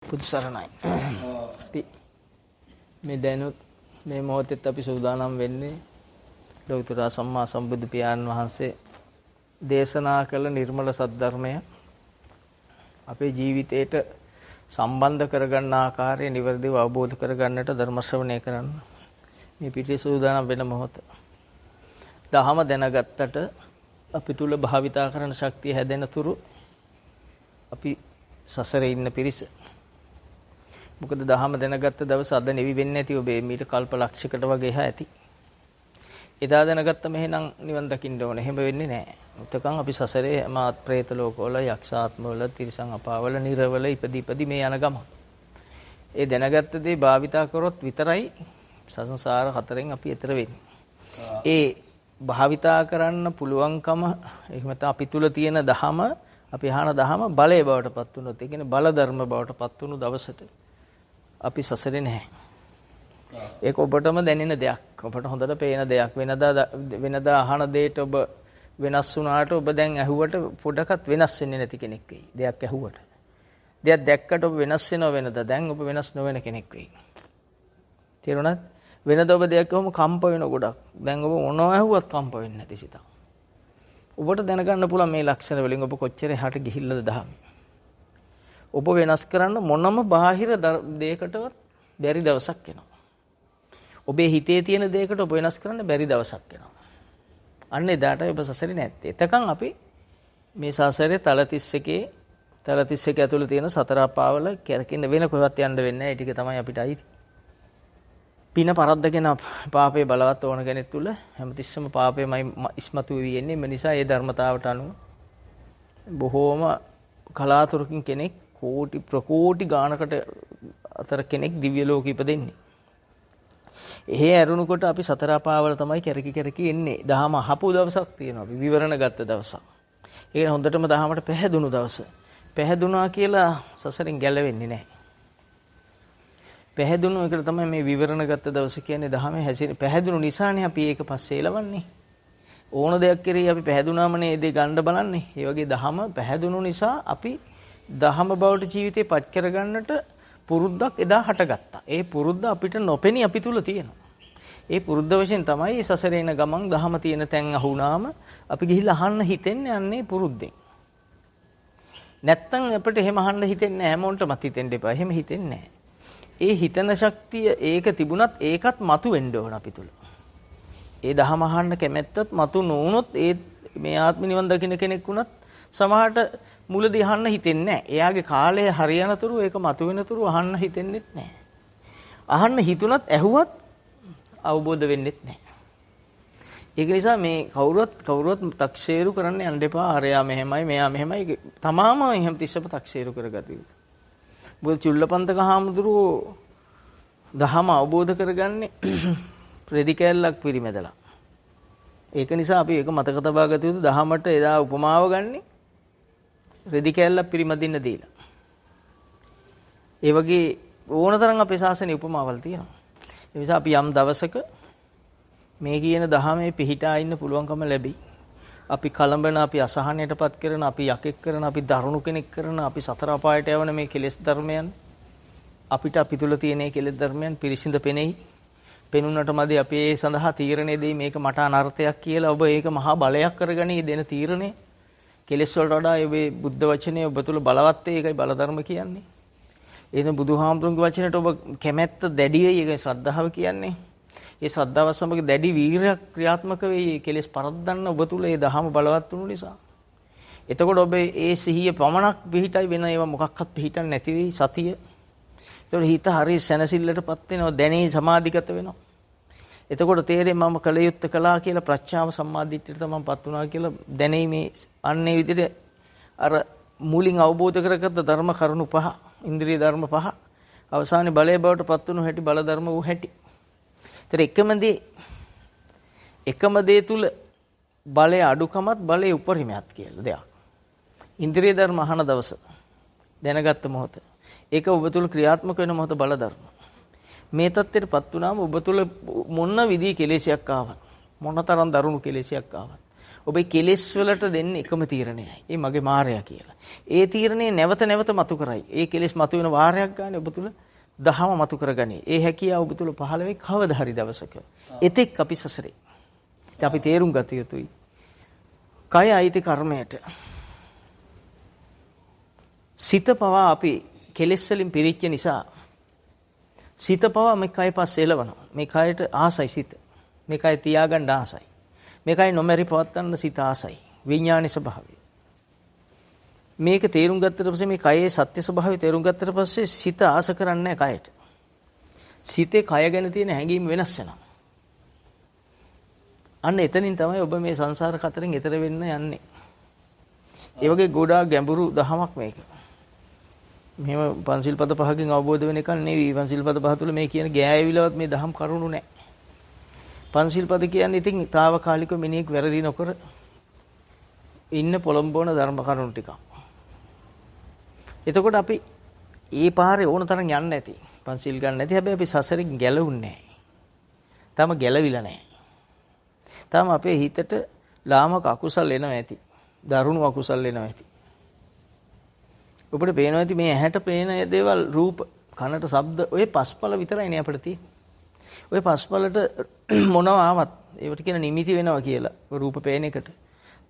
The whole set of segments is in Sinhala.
පුදු සරණයි. අපි මේ දැනුත් මේ මොහොතේත් අපි සූදානම් වෙන්නේ ලෞතර සම්මා සම්බුදු පියාණන් වහන්සේ දේශනා කළ නිර්මල සද්ධර්මය අපේ ජීවිතයට සම්බන්ධ කරගන්න ආකාරය නිවැරදිව අවබෝධ කරගන්නට ධර්ම ශ්‍රවණය කරන්න මේ පිටේ සූදානම් වෙන මොහොත. දහම දැනගත්තට අපි තුල භාවිතා කරන ශක්තිය හැදෙන තුරු අපි සසරේ ඉන්න පිරිස. මොකද දහම දැනගත්ත දවස අද නෙවි වෙන්නේ නැති ඔබේ මීට කල්ප ලක්ෂයකට වගේ ඇති. එදා දැනගත්තම එහෙනම් නිවන් දකින්න ඕනේ. එහෙම වෙන්නේ නැහැ. උතකන් අපි සසරේ මාත් പ്രേත ලෝකවල යක්ෂාත්මවල තිරිසන් අපාවල නිරවල ඉපදි මේ යන ගම. ඒ දැනගත්ත දේ භාවිතා කරොත් විතරයි සංසාර හතරෙන් අපි එතර වෙන්නේ. ඒ භාවිතා කරන්න පුළුවන්කම එහෙම නැත්නම් අපි තුල තියෙන දහම අපි අහන දහම බලය බවට පත් වුණොත් ඒ කියන්නේ බල ධර්ම බවට පත් වුණු දවසට අපි සසරේ නැහැ. ඒක ඔබටම දැනෙන දෙයක්. ඔබට හොඳට පේන දෙයක්. වෙනදා අහන දෙයට ඔබ වෙනස් වුණාට ඔබ දැන් ඇහුවට පොඩකට වෙනස් වෙන්නේ නැති කෙනෙක් වෙයි. දෙයක් ඇහුවට. දෙයක් දැක්කට ඔබ වෙනස් වෙනව වෙනදා. දැන් ඔබ වෙනස් නොවන කෙනෙක් වෙයි. තේරුණාද? වෙනදා ඔබ දෙයක් කොහොම කම්ප වෙන ගොඩක්. දැන් ඔබ මොනවා ඇහුවත් කම්ප වෙන්නේ නැති සිතක්. ඔබට දැනගන්න පුළුවන් මේ ලක්ෂණ වලින් ඔබ කොච්චර එහාට ගිහිල්ලාද දහම. ඔබ වෙනස් කරන්න මොනම බාහිර දෙයකටවත් බැරි දවසක් එනවා. ඔබේ හිතේ තියෙන දෙයකට ඔබ වෙනස් කරන්න බැරි දවසක් එනවා. අන්න එදාට ඔබ සසරේ නැත්තේ. එතකන් අපි මේ සසරේ තල 31 ඇතුළේ තියෙන සතර අපාවල කැරකෙන්න වෙන කොහෙවත් යන්න වෙන්නේ නැහැ. ඒ ටික තමයි අපිට අයිති. පින පරද්දගෙන පාපේ බලවත් ඕන කෙනෙක් තුල හැමතිස්සම පාපේමයි ඉස්මතු වෙවි යන්නේ. මේ නිසා ඒ ධර්මතාවට අනුව බොහෝම කලාතුරකින් කෙනෙක් ප්‍රකෝටි ගානකට අතර කෙනෙක් දිව්‍ය ලෝක ඉපදෙන්නේ. එහෙ ඇරුණුකොට අපි සතර අපාවල තමයි කැරකි එන්නේ. දහම අහපු දවසක් තියෙනවා. අපි විවරණ ගත්ත දවසක්. ඒක හොඳටම දහමට පැහැදුණු දවස. පැහැදුණා කියලා සසරෙන් ගැලවෙන්නේ නැහැ. පැහැදුණු එකට තමයි මේ විවරණ ගත්ත දවස කියන්නේ. දහමේ හැසිරෙන පැහැදුණු නිසානේ අපි ඒක පස්සේ එලවන්නේ. ඕන දෙයක් කෙරෙහි අපි පැහැදුනාමනේ ඒ දේ ගන්න බලන්නේ. ඒ වගේ දහම පැහැදුණු නිසා අපි දහම බවට ජීවිතේ පත් කරගන්නට පුරුද්දක් එදා හටගත්තා. ඒ පුරුද්ද අපිට නොපෙනී අපි තුල තියෙනවා. ඒ පුරුද්ද වශයෙන් තමයි මේ සසරේ යන ගමන් දහම තියෙන තැන් අහුණාම අපි ගිහිල්ලා අහන්න හිතෙන්නේ යන්නේ පුරුද්දෙන්. නැත්තම් අපිට එහෙම අහන්න හිතෙන්නේ නැහැ. හැමෝටම හිතෙන්න එපා. එහෙම හිතෙන්නේ නැහැ. ඒ හිතන ශක්තිය ඒක තිබුණත් ඒකත් මතු වෙන්න ඕන අපි තුල. ඒ දහම අහන්න කැමැත්තත් මතු නොවුනොත් ඒ මේ ආත්ම නිවන් දකින්න කෙනෙක් වුණත් සමහරට මුලදී අහන්න හිතෙන්නේ නැහැ. එයාගේ කාලය හරියනතුරු ඒක මතු වෙනතුරු අහන්න හිතෙන්නේත් නැහැ. අහන්න හිතුණත් ඇහුවත් අවබෝධ වෙන්නෙත් නැහැ. ඒක නිසා මේ කවුරුවත් තක්සේරු කරන්න යන්න එපා. අරයා මෙහෙමයි මෙයා මෙහෙමයි තමාම එහෙම තිස්සම තක්සේරු කරගත යුතුයි. බුදු චුල්ලපන්තක හාමුදුරුවෝ දහම අවබෝධ කරගන්නේ රෙදි කෑල්ලක් පිරිමැදලා. ඒක නිසා අපි ඒක මතක තබා ගත යුතු. දහමට එදා උපමාව ගන්නේ රෙදි කෑල්ලක් පිරිමදින්න දීලා. ඒ වගේ ඕනතරම් අපේ ශාසනයේ උපමාවල් තියෙනවා. ඒ නිසා අපි යම් දවසක මේ කියන දහමේ පිහිටා ඉන්න පුළුවන්කම ලැබෙයි. අපි කලඹන, අපි අසහනයටපත් කරන, අපි යකෙක් කරන, අපි දරුණු කෙනෙක් කරන, අපි සතර අපායට යවන මේ කෙලෙස් ධර්මයන් අපිට අපි තුල තියෙන මේ කෙලෙස් ධර්මයන් පිරිසිඳ පෙනෙයි. පෙනුනට මදි අපි ඒ සඳහා තීරණය දෙයි මේක මට අනර්ථයක් කියලා. ඔබ ඒක මහා බලයක් කරගනි දෙන තීරණය. කෙලෙස් වලට වඩා ඔබේ බුද්ධ වචනේ ඔබ තුල බලවත් ඒකයි බල ධර්ම කියන්නේ. එතන බුදුහාමුදුරන්ගේ වචනයට ඔබ කැමැත්ත දැඩි වෙයි. ඒකයි ශ්‍රද්ධාව කියන්නේ. ඒ ශ්‍රද්ධාව සමග දැඩි වීරයක් ක්‍රියාත්මක වෙයි. කෙලෙස් පරද්දන්න ඔබ තුල ඒ දහම බලවත් වුණු නිසා. එතකොට ඔබ ඒ සිහිය පමණක් පිහිටයි වෙන ඒවා මොකක්වත් පිහිටන්නේ නැති වෙයි සතිය. එතකොට හිත හරිය සැනසෙල්ලටපත් වෙනවා. දැනේ සමාධිගත වෙනවා. එතකොට තේරෙයි මම කල යුත්තේ කළා කියලා ප්‍රඥාව සම්මාදිට්ඨියට තමන්පත් වුණා කියලා දැනෙයි. මේ අන්නේ විදිහට අර මුලින් අවබෝධ කරගත්ත ධර්ම කරුණු පහ, ඉන්ද්‍රිය ධර්ම පහ අවසානයේ බලය බවට පත් වුණු හැටි, බල ධර්ම වූ හැටි. ඒතර එකම දේ තුල බලයේ අඩුකමත් බලයේ උපරිමයක් කියලා දෙයක්. ඉන්ද්‍රිය ධර්ම අහන දවස දැනගත්ත මොහොත ඒක ඔබ තුල ක්‍රියාත්මක වෙන මොහොත බල ධර්ම. මේ தත්ත්වයටපත් වුණාම ඔබ තුල මොන විදිහේ කෙලෙසයක් ආවත්, මොනතරම් දරුණු කෙලෙසයක් ආවත්, ඔබේ කෙලෙස් වලට දෙන්නේ එකම තීරණයයි. ඒ මගේ මායя කියලා. ඒ තීරණේ නැවත නැවත මතු කරයි. ඒ කෙලෙස් මතු වෙන වාරයක් ගන්න ඔබ තුල දහම මතු කරගනි. ඒ හැකියාව ඔබ තුල පහළ වෙයි කවදා හරි දවසක. එතෙක් අපි සසරේ. ඉතින් අපි තේරුම් ගත යුතුයි. කය අයිති කර්මයට. සිත පවා අපි කෙලෙස් වලින් පිරිච්ච නිසා සිත පවා මේ කය පස්සේ එලවනවා. මේ කයට ආසයි සිත. මේ කය තියාගන්න ආසයි. මේ කය නොමැරි පවත්වන්න සිත ආසයි. විඥානයේ ස්වභාවය. මේක තේරුම් ගත්තට පස්සේ මේ කයේ සත්‍ය ස්වභාවය තේරුම් ගත්තට පස්සේ සිත ආස කරන්නේ නැහැ කයට. සිතේ කය ගැන තියෙන හැඟීම් වෙනස් වෙනවා. අන්න එතනින් තමයි ඔබ මේ සංසාර කතරෙන් එතර වෙන්න යන්නේ. ඒ වගේ ගොඩාක් ගැඹුරු දහමක් මේක. මෙහෙම පන්සිල් පද පහකින් අවබෝධ වෙන එක නෙවෙයි. පන්සිල් පද පහ තුළ මේ කියන ගෑවිලවත් මේ දහම් කරුණු නැහැ. පන්සිල් පද කියන්නේ ඉතින් తాවකාලික මිනිහෙක් වැරදි නොකර ඉන්න පොළඹවන ධර්ම කරුණු ටිකක්. එතකොට අපි ඒ පාරේ ඕන තරම් යන්න නැති. පන්සිල් ගන්න නැති. හැබැයි අපි සසරින් ගැලවුන්නේ නැහැ. තාම ගැලවිලා නැහැ. තාම අපේ හිතට ලාමක අකුසල් එනවා ඇති. දරුණු අකුසල් එනවා ඇති. ඔබට පේනවා ඇති මේ ඇහැට පේන දේවල් රූප, කනට ශබ්ද ඔය පස්පල විතරයිනේ අපිට තියෙන්නේ. ඔය පස්පලට මොනවා ආවත් ඒවට කියන නිමිති වෙනවා කියලා. රූප පේන එකට.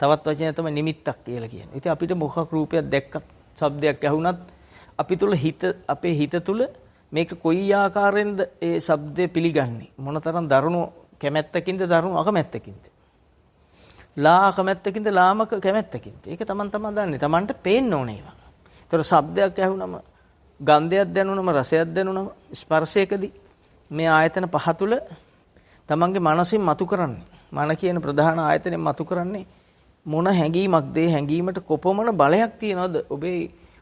තවත් වචනයක් තමයි නිමිත්තක් කියලා කියන්නේ. ඉතින් අපිට මොකක් රූපයක් දැක්කත්, ශබ්දයක් ඇහුණත් අපි තුල අපේ හිත තුල මේක කොයි ආකාරයෙන්ද ඒ ශබ්දය පිළිගන්නේ? මොනතරම් දරුණු කැමැත්තකින්ද දරුණු අකමැත්තකින්ද? අකමැත්තකින්ද ලාමක කැමැත්තකින්ද? ඒක තමන් දන්නේ. තමන්ට පේන්න ඕනේ ඒවා. ඒතර ශබ්දයක් ඇහුනම, ගන්ධයක් දැනුනම, රසයක් දැනුනම, ස්පර්ශයකදී මේ ආයතන පහ තුල තමන්ගේ මනසින් මතු කරන්නේ. මන කියන ප්‍රධාන ආයතනෙන් මතු කරන්නේ මොන හැඟීමක්ද? ඒ හැඟීමට කොපමණ බලයක් තියනවද?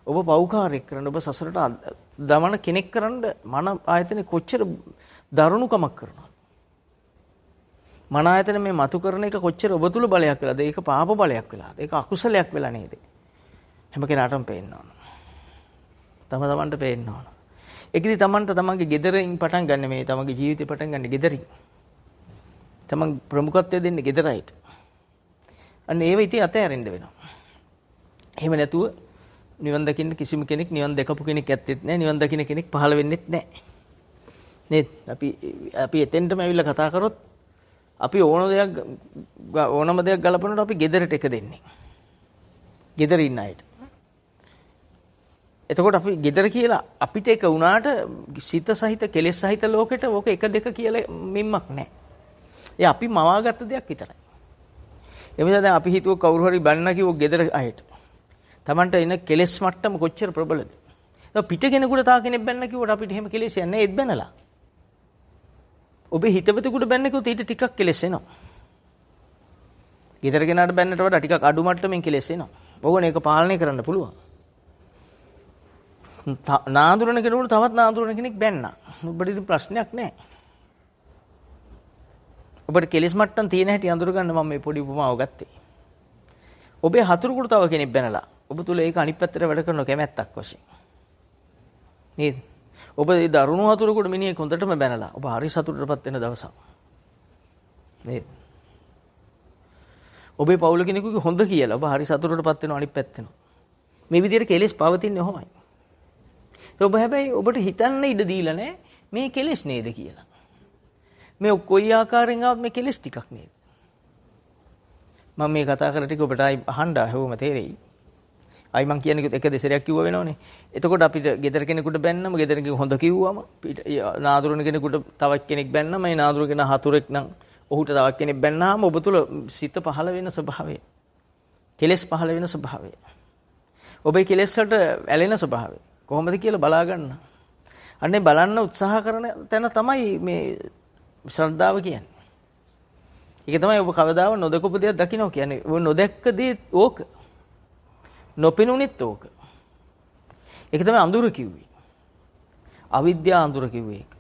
ඔබ පෞකාරයක් කරන්න, ඔබ සසරට දමන කෙනෙක් කරන්න මන ආයතනේ කොච්චර දරුණුකමක් කරනවද? මන ආයතන මේ මතු කරන එක කොච්චර ඔබ තුල බලයක් වෙලාද? ඒක පාප බලයක් වෙලාද? ඒක අකුසලයක් වෙලා නේද? හැම කෙනාටම පේන්න ඕන. තමන්ට පේන්න ඕන. ඒකෙදි තමන්ගේ ගෙදරින් පටන් ගන්න මේ තමන්ගේ ජීවිතේ පටන් ගන්න ගෙදරින්. තමන් ප්‍රමුඛත්වය දෙන්නේ ගෙදරයිට. අන්න ඒව ඉතින් අතහැරෙන්න වෙනවා. එහෙම නැතුව නිවන් දකින්න කිසිම කෙනෙක් නිවන් දැකපු කෙනෙක් ඇත්තෙත් නැහැ. නිවන් දකින්න කෙනෙක් පහළ වෙන්නෙත් නැහැ. නේද? අපි එතෙන්ටම ඇවිල්ලා කතා කරොත් අපි ඕනම දෙයක් ගලපනකොට අපි ගෙදරට එක දෙන්නේ. ගෙදර ඉන්න අයට. එතකොට අපි ගෙදර කියලා අපිට එක වුණාට සිත සහිත කෙලෙස් සහිත ලෝකෙට ඕක එක දෙක කියලා මින්මක් නැහැ. ඒ අපි මවාගත්ත දෙයක් විතරයි. එමුද දැන් අපි හිතුව කවුරු හරි බන්න කිව්ව ගෙදර අයට. Tamanට එන කෙලෙස් මට්ටම කොච්චර ප්‍රබලද? ඒක පිට කෙනෙකුට තා කෙනෙක් බන්න කිව්වට අපිට එහෙම කෙලෙස් යන්නේ නැහැ. ඒත් බැනලා. ඔබේ හිතවතෙකුට බැන්න කිව්වොත් ඊට ටිකක් කෙලෙස් එනවා. ගෙදර කෙනාට බැන්නට වඩා ටිකක් අඩු මට්ටමින් කෙලෙස් එනවා. ඕගොනේ ඒක පාලනය කරන්න පුළුවන්. නාඳුරන කෙනෙකුට තවත් නාඳුරන කෙනෙක් බැන්නා. ඔබට ඉතින් ප්‍රශ්නයක් නැහැ. ඔබට කෙලෙස් මට්ටම් තියෙන හැටි අඳුර ගන්න මම මේ පොඩි උපමාව ගත්තේ. ඔබේ හතුරුකට තව කෙනෙක් බැනලා ඔබ තුල ඒක අනිත් පැත්තට වැඩ කරන කැමැත්තක් වශයෙන්. නේද? ඔබ ඒ දරුණු හතුරුකට මිනිහෙක් හොඳටම බැනලා ඔබ හරි සතුටටපත් වෙන දවසක්. නේද? ඔබේ පවුල කෙනෙකුගේ හොඳ කියලා ඔබ හරි සතුටටපත් වෙනවා අනිත් පැත්තෙන්. මේ විදිහට කෙලෙස් පවතින්නේ ඔහොමයි. ඔබ හැබැයි ඔබට හිතන්න ඉඩ දීලා නැහැ මේ කෙලෙස් නේද කියලා. මේ කොයි ආකාරයෙන් ආවත් මේ කෙලෙස් ටිකක් නේද? මම මේ කතා කරලා ටික ඔබට අහන්න හැවොම තේරෙයි. අයි මං කියන්නේ එක දෙසරයක් කිව්ව වෙනවනේ. එතකොට අපිට ගෙදර කෙනෙකුට බැන්නම ගෙදර කෙනෙක් හොඳ කිව්වම නාදුරන කෙනෙකුට තවත් කෙනෙක් බැන්නම මේ නාදුර කෙනා හතුරෙක් නම් ඔහුට තවත් කෙනෙක් බැන්නාම ඔබ තුල සිත පහළ වෙන ස්වභාවය. කෙලෙස් පහළ වෙන ස්වභාවය. ඔබේ කෙලෙස් වලට ඇලෙන ස්වභාවය. කොහොමද කියලා බලා ගන්න. අන්නේ බලන්න උත්සාහ කරන තැන තමයි මේ ශ්‍රද්ධාව කියන්නේ. ඒක තමයි ඔබ කවදාව නොදකපු දෙයක් දකින්න කියන්නේ. ඔබ නොදැක්ක දේ ඕක. නොපෙනුනෙත් ඕක. ඒක තමයි අඳුර කිව්වේ. අවිද්‍යාව අඳුර කිව්වේ ඒක.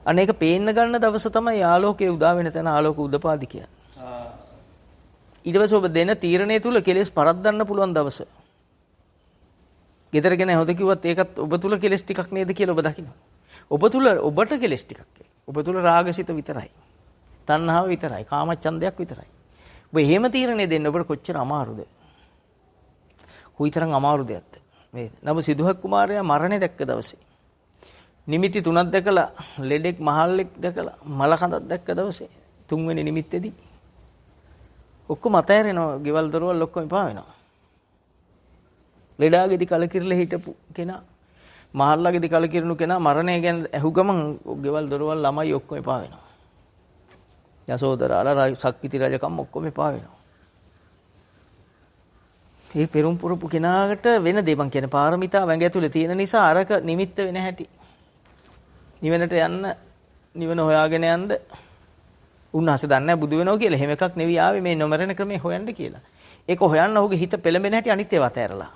අනේක පේන්න ගන්න දවස තමයි ආලෝකයේ උදා වෙන තැන ආලෝක උදපාදි කියන්නේ. ඊට පස්සේ ඔබ දෙන තීරණය තුල කෙලෙස් පරද්දන්න පුළුවන් දවස. ගෙදරගෙන හොද කිව්වත් ඒකත් ඔබ තුල කෙලෙස් ටිකක් නේද කියලා ඔබ දකිනවා. ඔබ තුල ඔබට කෙලෙස් ටිකක්. ඔබ තුල රාගසිත විතරයි. තණ්හාව විතරයි. කාමච්ඡන්දයක් විතරයි. ඔබ එහෙම තීරණය දෙන්න ඔබට කොච්චර අමාරුද? කොයිතරම් අමාරු දෙයක්ද මේ? නමුත් සිදුහත් කුමාරයා මරණය දැක්ක දවසේ නිමිති 3ක් දැකලා ලෙඩෙක් මහල්ලෙක් දැකලා මලකඳක් දැක්ක දවසේ තුන්වෙනි නිමිත්තේදී ඔක්කොම අතෑරෙනවා. ගෙවල් දොරවල් ඔක්කොම එපා වෙනවා. ලෙඩාගේදී කලකිරලා හිටපු කෙනා මහල්ලාගේදී කලකිරුණු කෙනා මරණය ගැන ඇහු ගමන් ගෙවල් දොරවල් ළමයි ඔක්කොම එපා වෙනවා. යසෝදරාලා සක්විති රජකම් ඔක්කොම එපා වෙනවා. මේ පෙරම් පුරපු කෙනාට වෙන දේ මං කියන්නේ පාරමිතා වැඟ ඇතුලේ තියෙන නිසා අරක නිමිත්ත වෙන හැටි. නිවනට යන්න නිවන හොයාගෙන යන්න උන්වහන්සේ දන්නේ නැහැ බුදු වෙනවා කියලා. එහෙම එකක් නෙවෙයි ආවේ මේ නොමරණ ක්‍රමේ හොයන්න කියලා. ඒක හොයන්න ඔහුගේ හිත පෙළඹෙන හැටි අනිත් ඒවා අතහැරලා.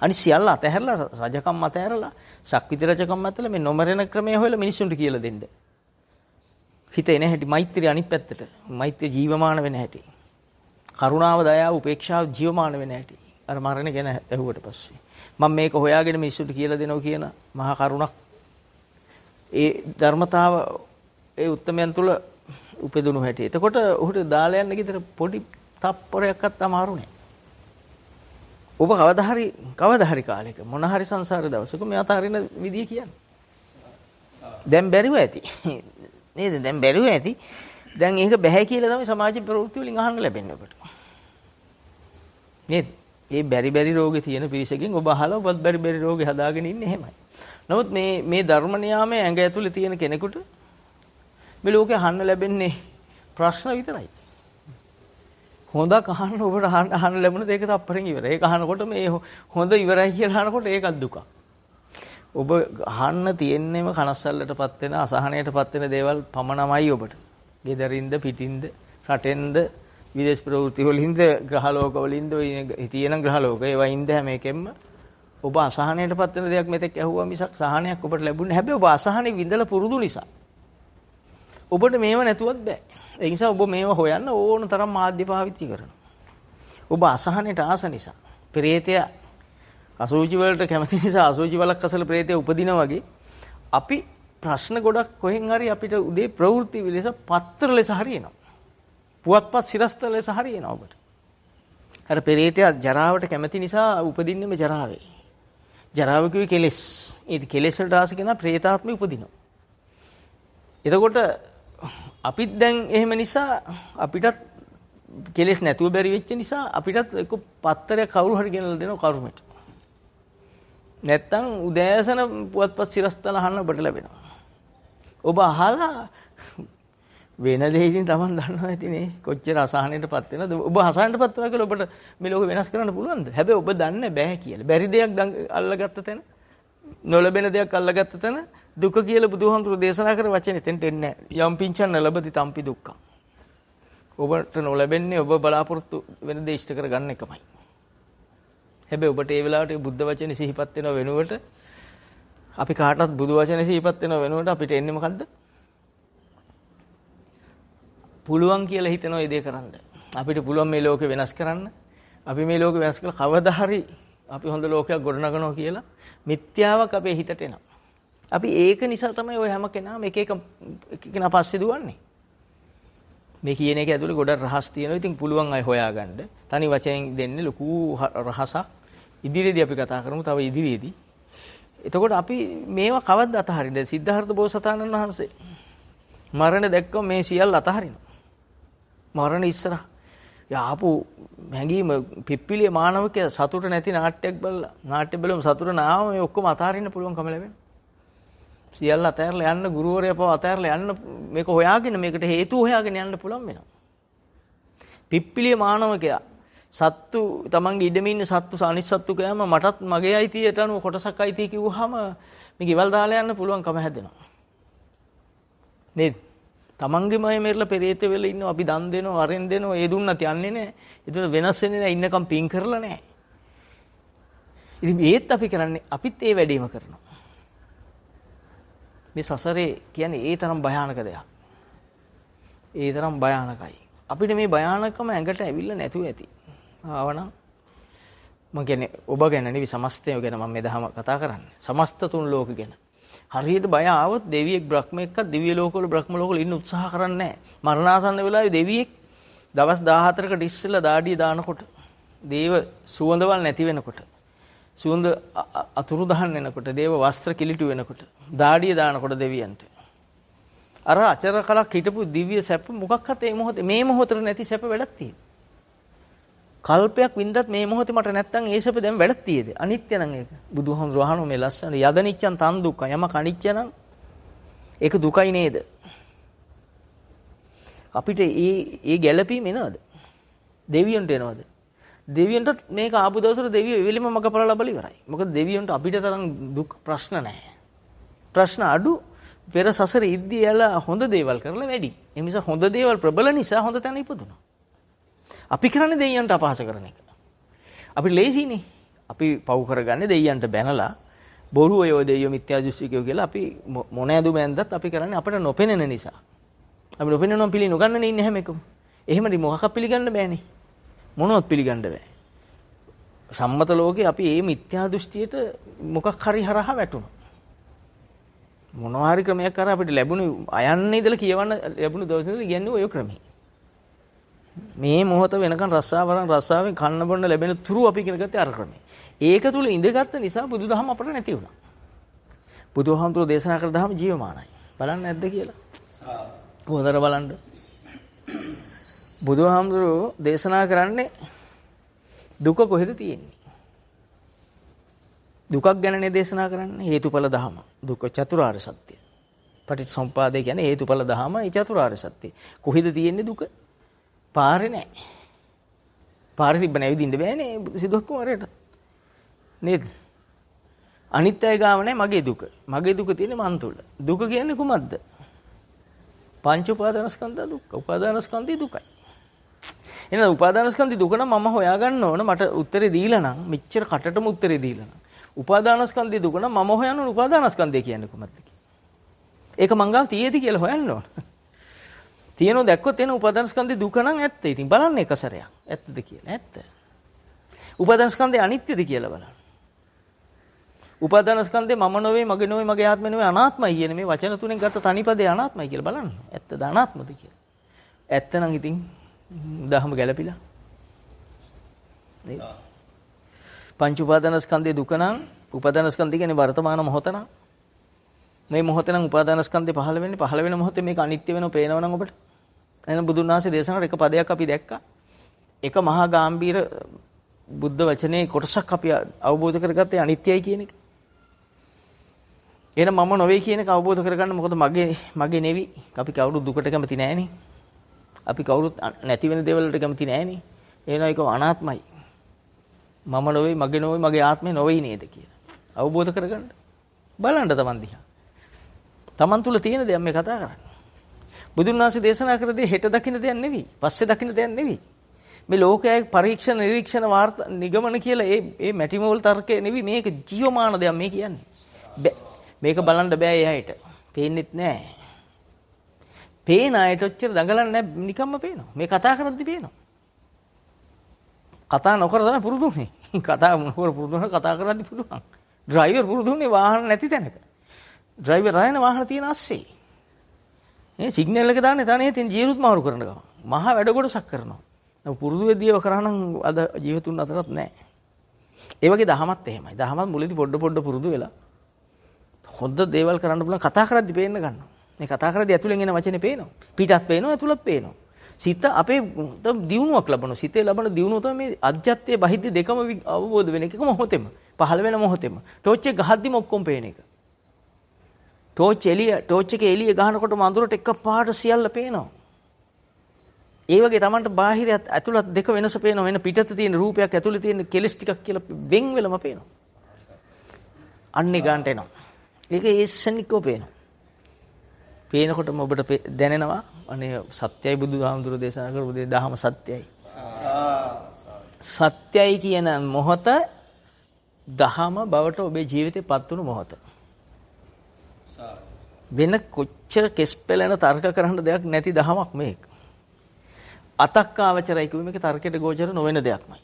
අනිත් සියල්ල අතහැරලා රජකම් අතහැරලා සක්විති රජකම් අතහැරලා මේ නොමරණ ක්‍රමේ හොයලා මිනිසුන්ට කියලා දෙන්න. හිත එන හැටි මෛත්‍රිය අනිත් පැත්තට. මෛත්‍රිය ජීවමාන වෙන හැටි. කරුණාව දයාව උපේක්ෂාව ජීවමාන වෙන හැටි. අර මරණ ගැන ඇහුවට පස්සේ මම මේක හොයාගෙන මිනිසුන්ට කියලා දෙනවා කියන මහා කරුණක් ඒ ධර්මතාව ඒ උත්තමයන් තුල උපදිනු හැටි. එතකොට ඔහුට දාලා යන්න ගෙදර පොඩි තප්පරයක්වත් අමාරු නෑ. ඔබ කවදා හරි කාලයක මොන හරි සංසාර දවසක මේ අතහරින විදිය කියන්නේ. දැන් බැරිව ඇති. නේද? දැන් බැරිව ඇති. දැන් ඒක බැහැ කියලා තමයි සමාජ ප්‍රවෘත්ති වලින් අහන්න ලැබෙන්නේ ඔබට. නේද? මේ බැරි රෝගේ තියෙන පිරිසකින් ඔබ අහලා ඔබත් බැරි රෝගේ හදාගෙන ඉන්නේ එහෙමයි. නමුත් මේ ධර්ම නියාමයේ ඇඟ ඇතුලේ තියෙන කෙනෙකුට මේ ලෝකේ අහන්න ලැබෙන්නේ ප්‍රශ්න විතරයි. හොඳක් අහන්න ඔබට අහන්න ලැබුණොත් ඒක තප්පරෙන් ඉවරයි. ඒක අහනකොට මේ හොඳ ඉවරයි කියලා අහනකොට ඒකත් දුකක්. ඔබ අහන්න තියෙන්නේම කනස්සල්ලටපත් වෙන අසහනයටපත් වෙන දේවල් පමණමයි ඔබට. ගෙදරින්ද පිටින්ද රටෙන්ද විදේශ ප්‍රවෘත්ති වලින්ද ග්‍රහලෝක වලින්ද තියෙන ග්‍රහලෝක ඒවයින්ද හැම එකෙම ඔබ අසහනයටපත් වෙන දෙයක් මෙතෙක් ඇහුවා මිසක් සහනයක් ඔබට ලැබුණේ. හැබැයි ඔබ අසහනෙ විඳලා පුරුදු නිසා ඔබට මේව නැතුවත් බෑ. ඒ නිසා ඔබ මේව හොයන්න ඕන තරම් මාධ්‍ය පාවිච්චි කරනවා. ඔබ අසහනයට ආස නිසා ප්‍රේතය අසුචි වලට කැමති නිසා අසුචි වලක් අසල ප්‍රේතය උපදිනා වගේ අපි ප්‍රශ්න ගොඩක් කොහෙන් හරි අපිට උදේ ප්‍රවෘත්ති ලෙස පත්‍ර ලෙස හරියනවා. පුවත්පත් සිරස්ත ලෙස හරියනවා ඔබට. අර ප්‍රේතය ජරාවට කැමති නිසා උපදින්නේම ජරාවේ. ජරාව කිව්වේ කෙලෙස්. ඒ කෙලෙස් වලට ආස කෙනා ප්‍රේතාත්මෙ උපදිනවා. එතකොට අපිත් දැන් එහෙම නිසා අපිටත් කෙලෙස් නැතුව බැරි වෙච්ච නිසා අපිටත් එක්ක පත්තරයක් කවුරු හරි ගෙනල්ලා දෙනවා කරුමෙට. නැත්තම් උදෑසන පුවත්පත් සිරස්තල අහන්න ඔබට ලැබෙනවා. ඔබ අහලා වෙන දෙයකින් Taman දන්නවා ඇතිනේ කොච්චර අසහනයටපත් වෙනවද. ඔබ අසහනයටපත් වෙනවා කියලා ඔබට මේ ලෝකෙ වෙනස් කරන්න පුළුවන්ද? හැබැයි ඔබ දන්නේ බෑ කියලා. බැරි දෙයක් අල්ලගත්ත තැන නොලැබෙන දෙයක් අල්ලගත්ත තැන දුක කියලා බුදුහාමුදුරුවෝ දේශනා කර වචනේ තෙන්ට එන්නේ නැහැ. යම් පිංචන් ලැබති තම්පි දුක්ඛ. ඔබට නොලැබෙන්නේ ඔබ බලාපොරොත්තු වෙන දේ ඉෂ්ට කරගන්න එකමයි. හැබැයි ඔබට ඒ වෙලාවට බුද්ධ වචනේ සිහිපත් වෙනව වෙනුවට අපි කාටවත් බුදු වචනේ සිහිපත් වෙනව වෙනුවට අපිට එන්නේ මොකද්ද? පුළුවන් කියලා හිතනවා මේ දේ කරන්න. අපිට පුළුවන් මේ ලෝකෙ වෙනස් කරන්න. අපි මේ ලෝකෙ වෙනස් කළා කවදා හරි අපි හොඳ ලෝකයක් ගොඩනගනවා කියලා මිත්‍යාවක් අපේ හිතට එනවා. අපි ඒක නිසා තමයි ඔය හැම කෙනාම එක කෙනා පස්සේ දුවන්නේ. මේ කියන එක ඇතුලේ ගොඩක් රහස් තියෙනවා. ඉතින් පුළුවන් අය හොයාගන්න. තනි වචනෙන් දෙන්නේ ලොකු රහසක්. ඉදිරියේදී අපි කතා කරමු. තව ඉදිරියේදී. එතකොට අපි මේවා කවද්ද අතහරින්නේ? සිද්ධාර්ථ බෝසතාණන් වහන්සේ මරණ දැක්කම මේ සියල්ල අතහරිනවා. මරණ ඉස්සරහ යාපු හැංගීම පිප්පිලිය මානවකයා සතුට නැති නාට්‍යයක් බලලා නාට්‍ය බලමු සතුට නාම මේ ඔක්කොම අතහරින්න පුළුවන්කම ලැබෙනවා. සියල්ල අතහැරලා යන්න ගුරුවරයා පව අතහැරලා යන්න මේක හොයාගෙන මේකට හේතු හොයාගෙන යන්න පුළුවන් වෙනවා. පිප්පිලිය මානවකයා සත්තු තමන්ගේ ඉඩමේ ඉන්න සත්තු අනිත් සත්තු කෑම මටත් මගේ අයිතියට අනුව කොටසක් අයිතිය කිව්වහම මේ ගෙවල් දාලා යන්න පුළුවන්කම හැදෙනවා. නේද? තමන්ගේම අය මෙරළ පෙරේත වෙලා ඉන්නවා අපි දන් දෙනවා වරෙන් දෙනවා ඒ දුන්නත් යන්නේ නැහැ. ඒතර වෙනස් වෙන්නේ නැහැ ඉන්නකම් පින් කරලා නැහැ. ඉතින් ඒත් අපි කරන්නේ අපිත් ඒ වැඩේම කරනවා. මේ සසරේ කියන්නේ ඒ තරම් භයානක දෙයක්. ඒ තරම් භයානකයි. අපිට මේ භයානකම ඇඟට ඇවිල්ලා නැතුව ඇති. ආවනම් මම කියන්නේ ඔබ ගැන නෙවෙයි සමස්තය ගැන මම මේ දහම කතා කරන්නේ. සමස්ත තුන් ලෝක ගැන. හරියට බය ආවොත් දෙවියෙක් බ්‍රහ්මෙක්වත් දිව්‍ය ලෝකවල බ්‍රහ්ම ලෝකවල ඉන්න උත්සාහ කරන්නේ නැහැ. මරණාසන්න වෙලාවේ දෙවියෙක් දවස් 14කට ඉස්සෙල්ලා දාඩිය දානකොට දේව සුවඳවල් නැති වෙනකොට සුවඳ අතුරු දහන් වෙනකොට දේව වස්ත්‍ර කිලිටු වෙනකොට දාඩිය දානකොට දෙවියන්ට අර අචර කලක් හිටපු දිව්‍ය සැප මොකක්වත් මේ මොහොතේ නැති සැප වැඩක් තියෙනවා. කල්පයක් වින්දත් මේ මොහොතේ මට නැත්තම් ඒ සැප දැන් වැඩක් තියෙද? අනිත්‍ය නම් ඒක. බුදුහාමුදුරුවෝ අහනවා මේ ලස්සන යදනිච්ඡන් තන් දුක්ඛ යමක අනිත්‍ය නම් ඒක දුකයි නේද? අපිට ඒ ගැළපීම එනවද? දෙවියන්ට එනවද? දෙවියන්ට මේක ආපු දවසට දෙවියෝ එවෙලෙම මගපල ලැබලා ඉවරයි. මොකද දෙවියන්ට අපිට තරම් දුක් ප්‍රශ්න නැහැ. ප්‍රශ්න අඩු පෙර සසර ඉද්දී යලා හොඳ දේවල් කරලා වැඩි. ඒ නිසා හොඳ දේවල් ප්‍රබල නිසා හොඳ තැන ඉපදුණා. අපි කරන්නේ දෙවියන්ට අපහාස කරන එක. අපි ලේසිනේ. අපි පව් කරගන්නේ දෙවියන්ට බැනලා බොරු ඔය දෙවියෝ මිත්‍යා දෘෂ්ටිකයෝ කියලා අපි මොන ඇඳුම ඇඳත් අපි කරන්නේ අපිට නොපෙනෙන නිසා. අපි නොපෙනෙනවම පිළිනොගන්න ඉන්නේ හැම එකම. එහෙමද මොකක් පිළිගන්න බෑනේ. මොනවත් පිළිගන්න බෑ. සම්මත ලෝකේ අපි මේ මිත්‍යා දෘෂ්ටියට මොකක් හරි හරහා වැටුණා. මොනවා හරි ක්‍රමයක් කරා අපිට ලැබුණු අයන්නේ ඉඳලා කියවන්න ලැබුණු දවසේ ඉඳලා කියන්නේ ඔය ක්‍රමයි. මේ මොහොත වෙනකන් රස්සාවෙන් කන්න බොන්න ලැබෙන තුරු අපි ඉගෙන ගත්තේ අර ක්‍රමය. ඒක තුල ඉඳගත්ත නිසා බුදුදහම අපට නැති වුණා. බුදුහාමුදුරෝ දේශනා කළ දහම ජීවමානයි. බලන්න නැද්ද කියලා? හොඳට බලන්න. බුදුහාමුදුරෝ දේශනා කරන්නේ දුක කොහෙද තියෙන්නේ? දුකක් ගැනනේ දේශනා කරන්නේ. හේතුඵල ධහම. දුක්ඛ චතුරාර්ය සත්‍ය. පටිච්චසමුප්පාදේ කියන්නේ හේතුඵල ධහම ඒ චතුරාර්ය සත්‍ය. කොහෙද තියෙන්නේ දුක? පාරේ නැහැ. පාරේ තිබ්බ නැවිදින්න බෑනේ සිදුවක් කුමාරයට. නේද? අනිත්‍යය ගාම නැහැ මගේ දුක. මගේ දුක තියෙන්නේ මන් තුල. දුක කියන්නේ කුමක්ද? පංච උපාදානස්කන්ධ දුක්ඛ. උපාදානස්කන්ධي දුකයි. එහෙනම් උපාදානස්කන්ධي දුක නම් මම හොයාගන්න ඕන මට උත්තරේ දීලා නම් මෙච්චර කටටම උත්තරේ දීලා නම්. උපාදානස්කන්ධي දුක නම් මම හොයන්න ඕන උපාදානස්කන්ධය කියන්නේ කොහොමද කියලා. ඒක මං ගාව තියෙදි කියලා හොයන්න ඕන. තියෙනව දැක්කොත් එන උපාදානස්කන්ධේ දුක නම් ඇත්ත. ඉතින් බලන්න එක සැරයක්. ඇත්තද කියලා. ඇත්ත. උපාදානස්කන්ධේ අනිත්‍යද කියලා බලන්න. උපාදානස්කන්ධේ මම නොවේ, මගේ නොවේ, මගේ ආත්මය නොවේ, අනාත්මයි කියන මේ වචන තුනෙන් ගත්ත තනිපදේ අනාත්මයි කියලා බලන්න. ඇත්තද අනාත්මද කියලා. ඇත්ත නම් ඉතින් දහම ගැළපිලා. නේද? පංච උපාදානස්කන්ධේ දුක නම් උපාදානස්කන්ධය කියන්නේ වර්තමාන මොහොත නම් මේ මොහොතේ නම් උපාදානස්කන්ධේ පහළ වෙන මොහොතේ මේක අනිත්‍ය වෙනව පේනව නම් ඔබට. එහෙනම් බුදුන් වහන්සේ දේශනා කර එක පදයක් අපි දැක්කා. එක මහා ගාම්භීර බුද්ධ වචනේ කොටසක් අපි අවබෝධ කරගත්තේ අනිත්‍යයි කියන එක. එහෙනම් මම නොවේ කියන එක අවබෝධ කරගන්න මොකද මගේ නෙවි. අපි කවුරුත් දුකට කැමති නෑනේ. අපි කවුරුත් නැති වෙන දේවල් වලට කැමති නෑනේ. එහෙනම් ඒක අනාත්මයි. මම නොවේ, මගේ නොවේ, මගේ ආත්මේ නොවේ නේද කියලා. අවබෝධ කරගන්න. බලන්න තමන් දිහා. තමන් තුල තියෙන දේ මේ කතා කරන්නේ. බුදුන් වහන්සේ දේශනා කර දේ හෙට දකින්න දෙයක් නෙවෙයි. පස්සේ දකින්න දෙයක් නෙවෙයි. මේ ලෝකයේ පරීක්ෂණ නිරීක්ෂණ වාර්තා නිගමන කියලා ඒ මැටිමෝල් තර්කය නෙවෙයි මේක ජීවමාන දෙයක් මේ කියන්නේ. මේක බලන්න බෑ එයාට. පේන්නෙත් නෑ. පේන අයට ඔච්චර දඟලන්නේ නෑ නිකම්ම පේනවා. මේ කතා කරද්දි පේනවා. කතා නොකර තමයි පුරුදුනේ. කතා නොකර පුරුදුන කතා කරද්දි පුළුවන්. ඩ්‍රයිවර් පුරුදුනේ වාහන නැති තැනක. ඩ්‍රයිවර් රයන වාහන තියෙන ASCII. සිග්නල් එක දාන්නේ තනියෙන් තියෙන ජීරුත් මාරු කරන ගම. මහා වැඩ කොටසක් කරනවා. පුරුදු වෙද්දීව කරා නම් අද ජීවිතුන් අතරත් නැහැ. ඒ වගේ දහමත් එහෙමයි. දහමත් මුලදී පොඩ පුරුදු වෙලා හොඳ දේවල් කරන්න පුළුවන් කතා කරද්දි පේන්න ගන්නවා. මේ කතා කරද්දි ඇතුලෙන් එන වචනේ පේනවා. පිටත් පේනවා ඇතුළත් පේනවා. සිත අපේ දියුණුවක් ලබනවා. සිතේ ලබන දියුණුව තමයි මේ අධ්‍යාත්මයේ බහිද්ද දෙකම අවබෝධ වෙන එක මොහොතෙම. පහළ වෙන මොහොතෙම. ටෝච් එක ගහද්දිම ඔක්කොම පේන එක. ටෝච් එකේ එළිය ගහනකොට අඳුරට එකපාරට සියල්ල පේනවා. ඒ වගේ Tamanට බාහිර ඇතුළත් දෙක වෙනස පේනවා. වෙන පිටත තියෙන රූපයක් ඇතුළේ තියෙන කෙලස් ටිකක් කියලා වෙන් වෙලම පේනවා. අන්නේ ගන්නට එනවා. ඒක ඒසනිකව පේනවා. පේනකොටම ඔබට දැනෙනවා අනේ සත්‍යයි බුදුහාමුදුරෝ දේශනා කරපු දේ දහම සත්‍යයි. සත්‍යයි කියන මොහොත දහම බවට ඔබේ ජීවිතේ පත් වුණු මොහොත. වෙන කොච්චර කෙස් පෙළෙන තර්ක කරන්න දෙයක් නැති දහමක් මේක. අතක්කාවචරයි කිව්වේ මේක තර්කයට ගෝචර නොවන දෙයක්මයි.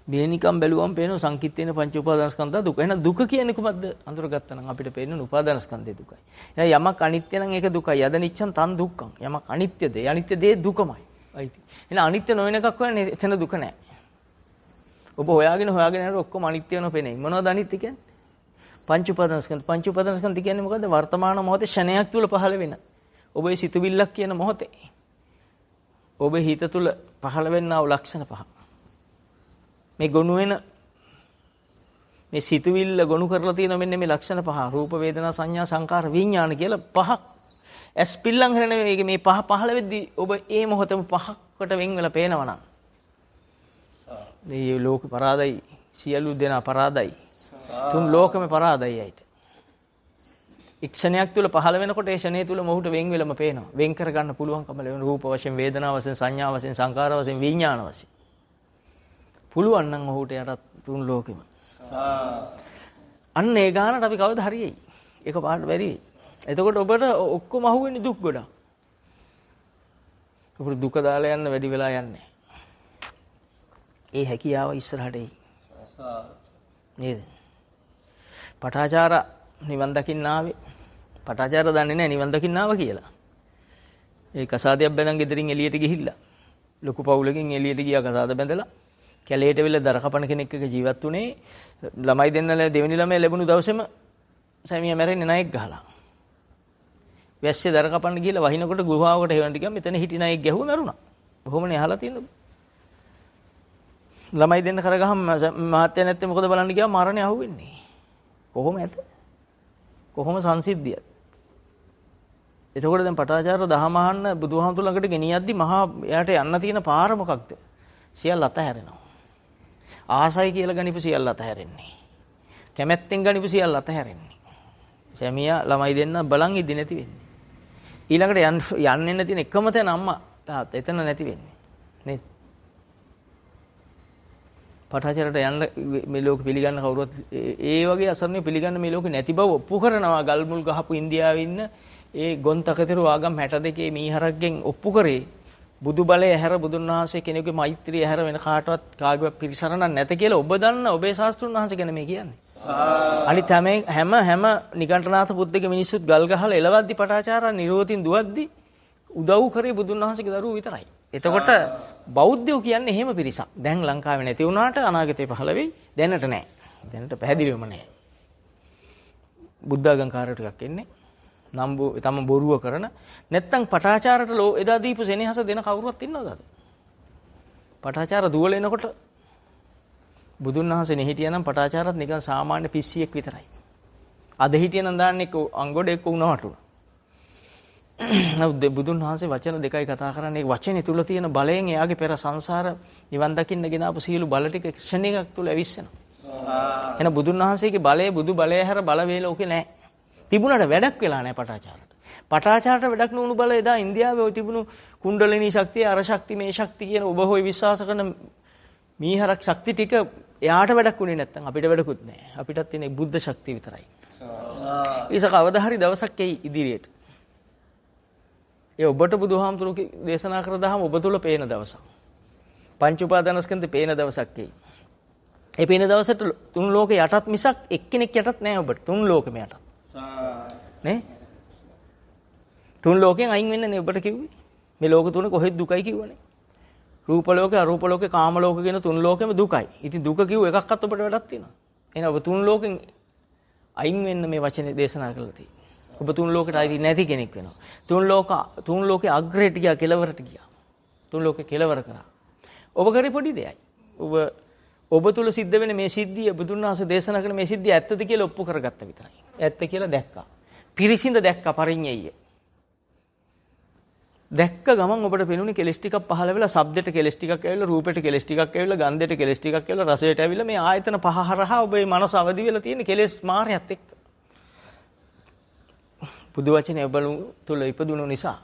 මේ නිකම් බැලුවම පේන සංකිට්ඨේන පංච උපාදානස්කන්ධ දුක. එහෙනම් දුක කියන්නේ කොහොමද? අඳුරගත්තා නම් අපිට පේන්නේ උපාදානස්කන්ධේ දුකයි. එහෙනම් යමක් අනිත්‍ය නම් ඒක දුකයි. යද නිච්ඡන් තන් දුක්ඛං. යමක් අනිත්‍යද? අනිත්‍ය දේ දුකමයි. අයිති. එහෙනම් අනිත්‍ය නොවන එකක් හොයන්නේ එතන දුක නැහැ. ඔබ හොයාගෙන යනකොට ඔක්කොම අනිත්‍ය වෙනව පේන්නේ. මොනවද අනිත්‍ය කියන්නේ? පංච උපාදානස්කන්ධ. පංච උපාදානස්කන්ධ කියන්නේ මොකද්ද? වර්තමාන මොහොතේ ෂණයක් තුල පහළ වෙන. ඔබේ සිතුවිල්ලක් කියන මොහොතේ. ඔබේ හිත තුල පහළ වෙන්නා වූ ලක්ෂණ පහ. මේ ගොනු වෙන මේ සිතුවිල්ල ගොනු කරලා තියෙන මෙන්න මේ ලක්ෂණ පහ. රූප වේදනා සංඥා සංකාර විඥාන කියලා පහක්. ඇස් පිල්ලම් කරන මේ පහ පහළ වෙද්දී ඔබ ඒ මොහොතම පහකට වෙන් වෙලා පේනවා නම් මේ ලෝක පරාදයි සියලු දෙනා පරාදයි. තුන් ලෝකෙම පරාදයි ඇයිට. ක්ෂණයක් තුල පහළ වෙනකොට ඒ ක්ෂණය තුල මොහුට වෙන් වෙලම පේනවා. වෙන් කර ගන්න පුළුවන්කම ලැබෙන රූප වශයෙන් වේදනා වශයෙන් සංඥා වශයෙන් සංකාර වශයෙන් විඥාන වශයෙන්. පුළුවන් නම් ඔහුට යටත් තුන් ලෝකෙම. අන්න ඒ ගානට අපි කවද හරියයි. ඒක පාට බැරි වෙයි. එතකොට ඔබට ඔක්කොම අහුවෙන්නේ දුක් ගොඩක්. ඔබට දුක දාලා යන්න වැඩි වෙලා යන්නේ. ඒ හැකියාව ඉස්සරහට එයි. නේද? පටාචාර නිවන් දකින්න ආවේ. පටාචාර දන්නේ නැහැ නිවන් දකින්න ආවා කියලා. ඒ කසාදයක් බැඳන් ගෙදරින් එළියට ගිහිල්ලා ලොකු පවුලකින් එළියට ගියා කසාද බැඳලා කැලේට වෙලා දර කපන කෙනෙක් එක්ක ජීවත් වුණේ. ළමයි දෙන්නලා දෙවෙනි ළමයා ලැබුණු දවසේම සැමියා මැරෙන්නේ ණයෙක් ගහලා. වැස්සේ දර කපන්න ගිහලා වහිනකොට ගුහාවකට හේවන්න ගියා. මෙතන හිටි ණයෙක් ගැහුව මැරුණා. කොහොමනේ අහලා තියෙන්නේ? ළමයි දෙන්න කරගහම මහත්ය නැත්තේ මොකද බලන්න ගියා මරණය අහුවෙන්නේ. කොහොම ඇත? කොහොම සංසිද්ධියද? එතකොට දැන් පටාචාර දහම අහන්න බුදුහාමුදුර ළඟට ගෙනියද්දි මහා එයාට යන්න තියෙන පාර මොකක්ද? සියල්ල අතහැරෙනවා. ආසයි කියලා ගනිපු සියල්ල අතහැරෙන්නේ. කැමැත්තෙන් ගනිපු සියල්ල අතහැරෙන්නේ. සැමියා ළමයි දෙන්න බලන් ඉදි නැති වෙන්නේ. ඊළඟට යන්නේ නැති එකම තැන අම්මා තාත්තා එතන නැති වෙන්නේ. නේද? පටාචාරට යන්න මේ ලෝක පිළිගන්න කවුරුත් ඒ වගේ අසරණිය පිළිගන්න මේ ලෝකේ නැති බව ඔප්පු කරනවා. ගල් මුල් ගහපු ඉන්දියාවේ ඉන්න ඒ ගොන්තකතරු ආගම් 62 මීහරක්ගෙන් ඔප්පු කරේ බුදු බලය හැර බුදුන් වහන්සේ කෙනෙකුගේ මෛත්‍රිය හැර වෙන කාටවත් කාගේවත් පිළිසරණක් නැත කියලා ඔබ දන්න ඔබේ ශාස්ත්‍රුන් වහන්සේ ගැන මේ කියන්නේ. අනිත් හැම නිකණ්ඨනාථ බුද්ධගේ මිනිස්සුත් ගල් ගහලා එලවද්දි පටාචාරා නිරෝධින් දුවද්දි උදව් කරේ බුදුන් වහන්සේගේ දරුවෝ විතරයි. එතකොට බෞද්ධයෝ කියන්නේ එහෙම පිරිසක්. දැන් ලංකාවේ නැති වුණාට අනාගතේ පහළ වෙයි. දැනට නැහැ. දැනට පැහැදිලිවම නැහැ. බුද්ධාගම් කාර්ය ටිකක් එන්නේ. තම බොරුව කරන නැත්තම් පටාචාරට එදා දීපු සෙනෙහස දෙන කවුරුවත් ඉන්නවද අද? පටාචාර දුවල එනකොට බුදුන් වහන්සේ නෙහිටියනම් පටාචාරත් නිකන් සාමාන්‍ය පිස්සියෙක් විතරයි. අද හිටියනම් දාන්නේ අංගොඩ එක්ක වුණාට. නමුත් බුදුන් වහන්සේ වචන දෙකයි කතා කරන්නේ. වචනේ තුල තියෙන බලයෙන් එයාගේ පෙර සංසාර නිවන් දකින්න ගෙන ආපු සියලු බල ටික ක්ෂණයක තුල ඇවිස්සෙනවා. එහෙනම් බුදුන් වහන්සේගේ බලය බුදු බලය හැර බල වේ ලෝකේ නැහැ. තිබුණාට වැඩක් වෙලා නැහැ පටාචාරට. පටාචාරට වැඩක් නොවුණු බල එදා ඉන්දියාවේ ඔය තිබුණු කුණ්ඩලිනී ශක්තිය, අර ශක්ති, මේ ශක්ති කියන ඔබ හොය විශ්වාස කරන මීහරක් ශක්ති ටික එයාට වැඩක් උනේ නැත්තම් අපිට වැඩකුත් නැහැ. අපිටත් තියෙන බුද්ධ ශක්තිය විතරයි. ඒක කවදා හරි දවසක් එයි ඉදිරියට. ඒ ඔබට බුදුහාමුදුරුවෝ දේශනා කර දහම ඔබ තුල පේන දවසක්. පංච උපාදානස්කන්ධේ පේන දවසක් එයි. ඒ පේන දවසට තුන් ලෝකේ යටත් මිසක් එක්කෙනෙක් යටත් නැහැ ඔබට. තුන් ලෝකෙම යටත්. නේ? තුන් ලෝකෙන් අයින් වෙන්න නේ ඔබට කිව්වේ. මේ ලෝක තුන කොහෙද දුකයි කිව්වනේ. රූප ලෝකේ, අරූප ලෝකේ, කාම ලෝකේ කියන තුන් ලෝකෙම දුකයි. ඉතින් දුක කිව්ව එකක්වත් ඔබට වැඩක් තියෙනවා. එහෙනම් ඔබ තුන් ලෝකෙන් අයින් වෙන්න මේ වචනේ දේශනා කරලා තියෙනවා. ඔබ තුන් ලෝකෙට අයිති නැති කෙනෙක් වෙනවා. තුන් ලෝකේ අග්‍රයට ගියා, කෙලවරට ගියා. තුන් ලෝකේ කෙලවර කරා. ඔබ කරේ පොඩි දෙයයි. ඔබ තුල සිද්ධ වෙන මේ සිද්ධිය බුදුන් වහන්සේ දේශනා කරන මේ සිද්ධිය ඇත්තද කියලා ඔප්පු කරගත්ත විතරයි. ඇත්ත කියලා දැක්කා. පිරිසිඳ දැක්කා පරිඤ්ඤය. දැක්ක ගමන් ඔබට පෙනුනේ කෙලස් ටිකක් පහළ වෙලා, ශබ්දෙට කෙලස් ටිකක් ඇවිල්ලා, රූපෙට කෙලස් ටිකක් ඇවිල්ලා, ගන්ධෙට කෙලස් ටිකක් ඇවිල්ලා, රසයට ඇවිල්ලා මේ ආයතන පහ හරහා ඔබේ මනස අවදි වෙලා තියෙන කෙලස් මායයත් එක්ක. බුදු වචනේ ඔබ තුල ඉපදුණු නිසා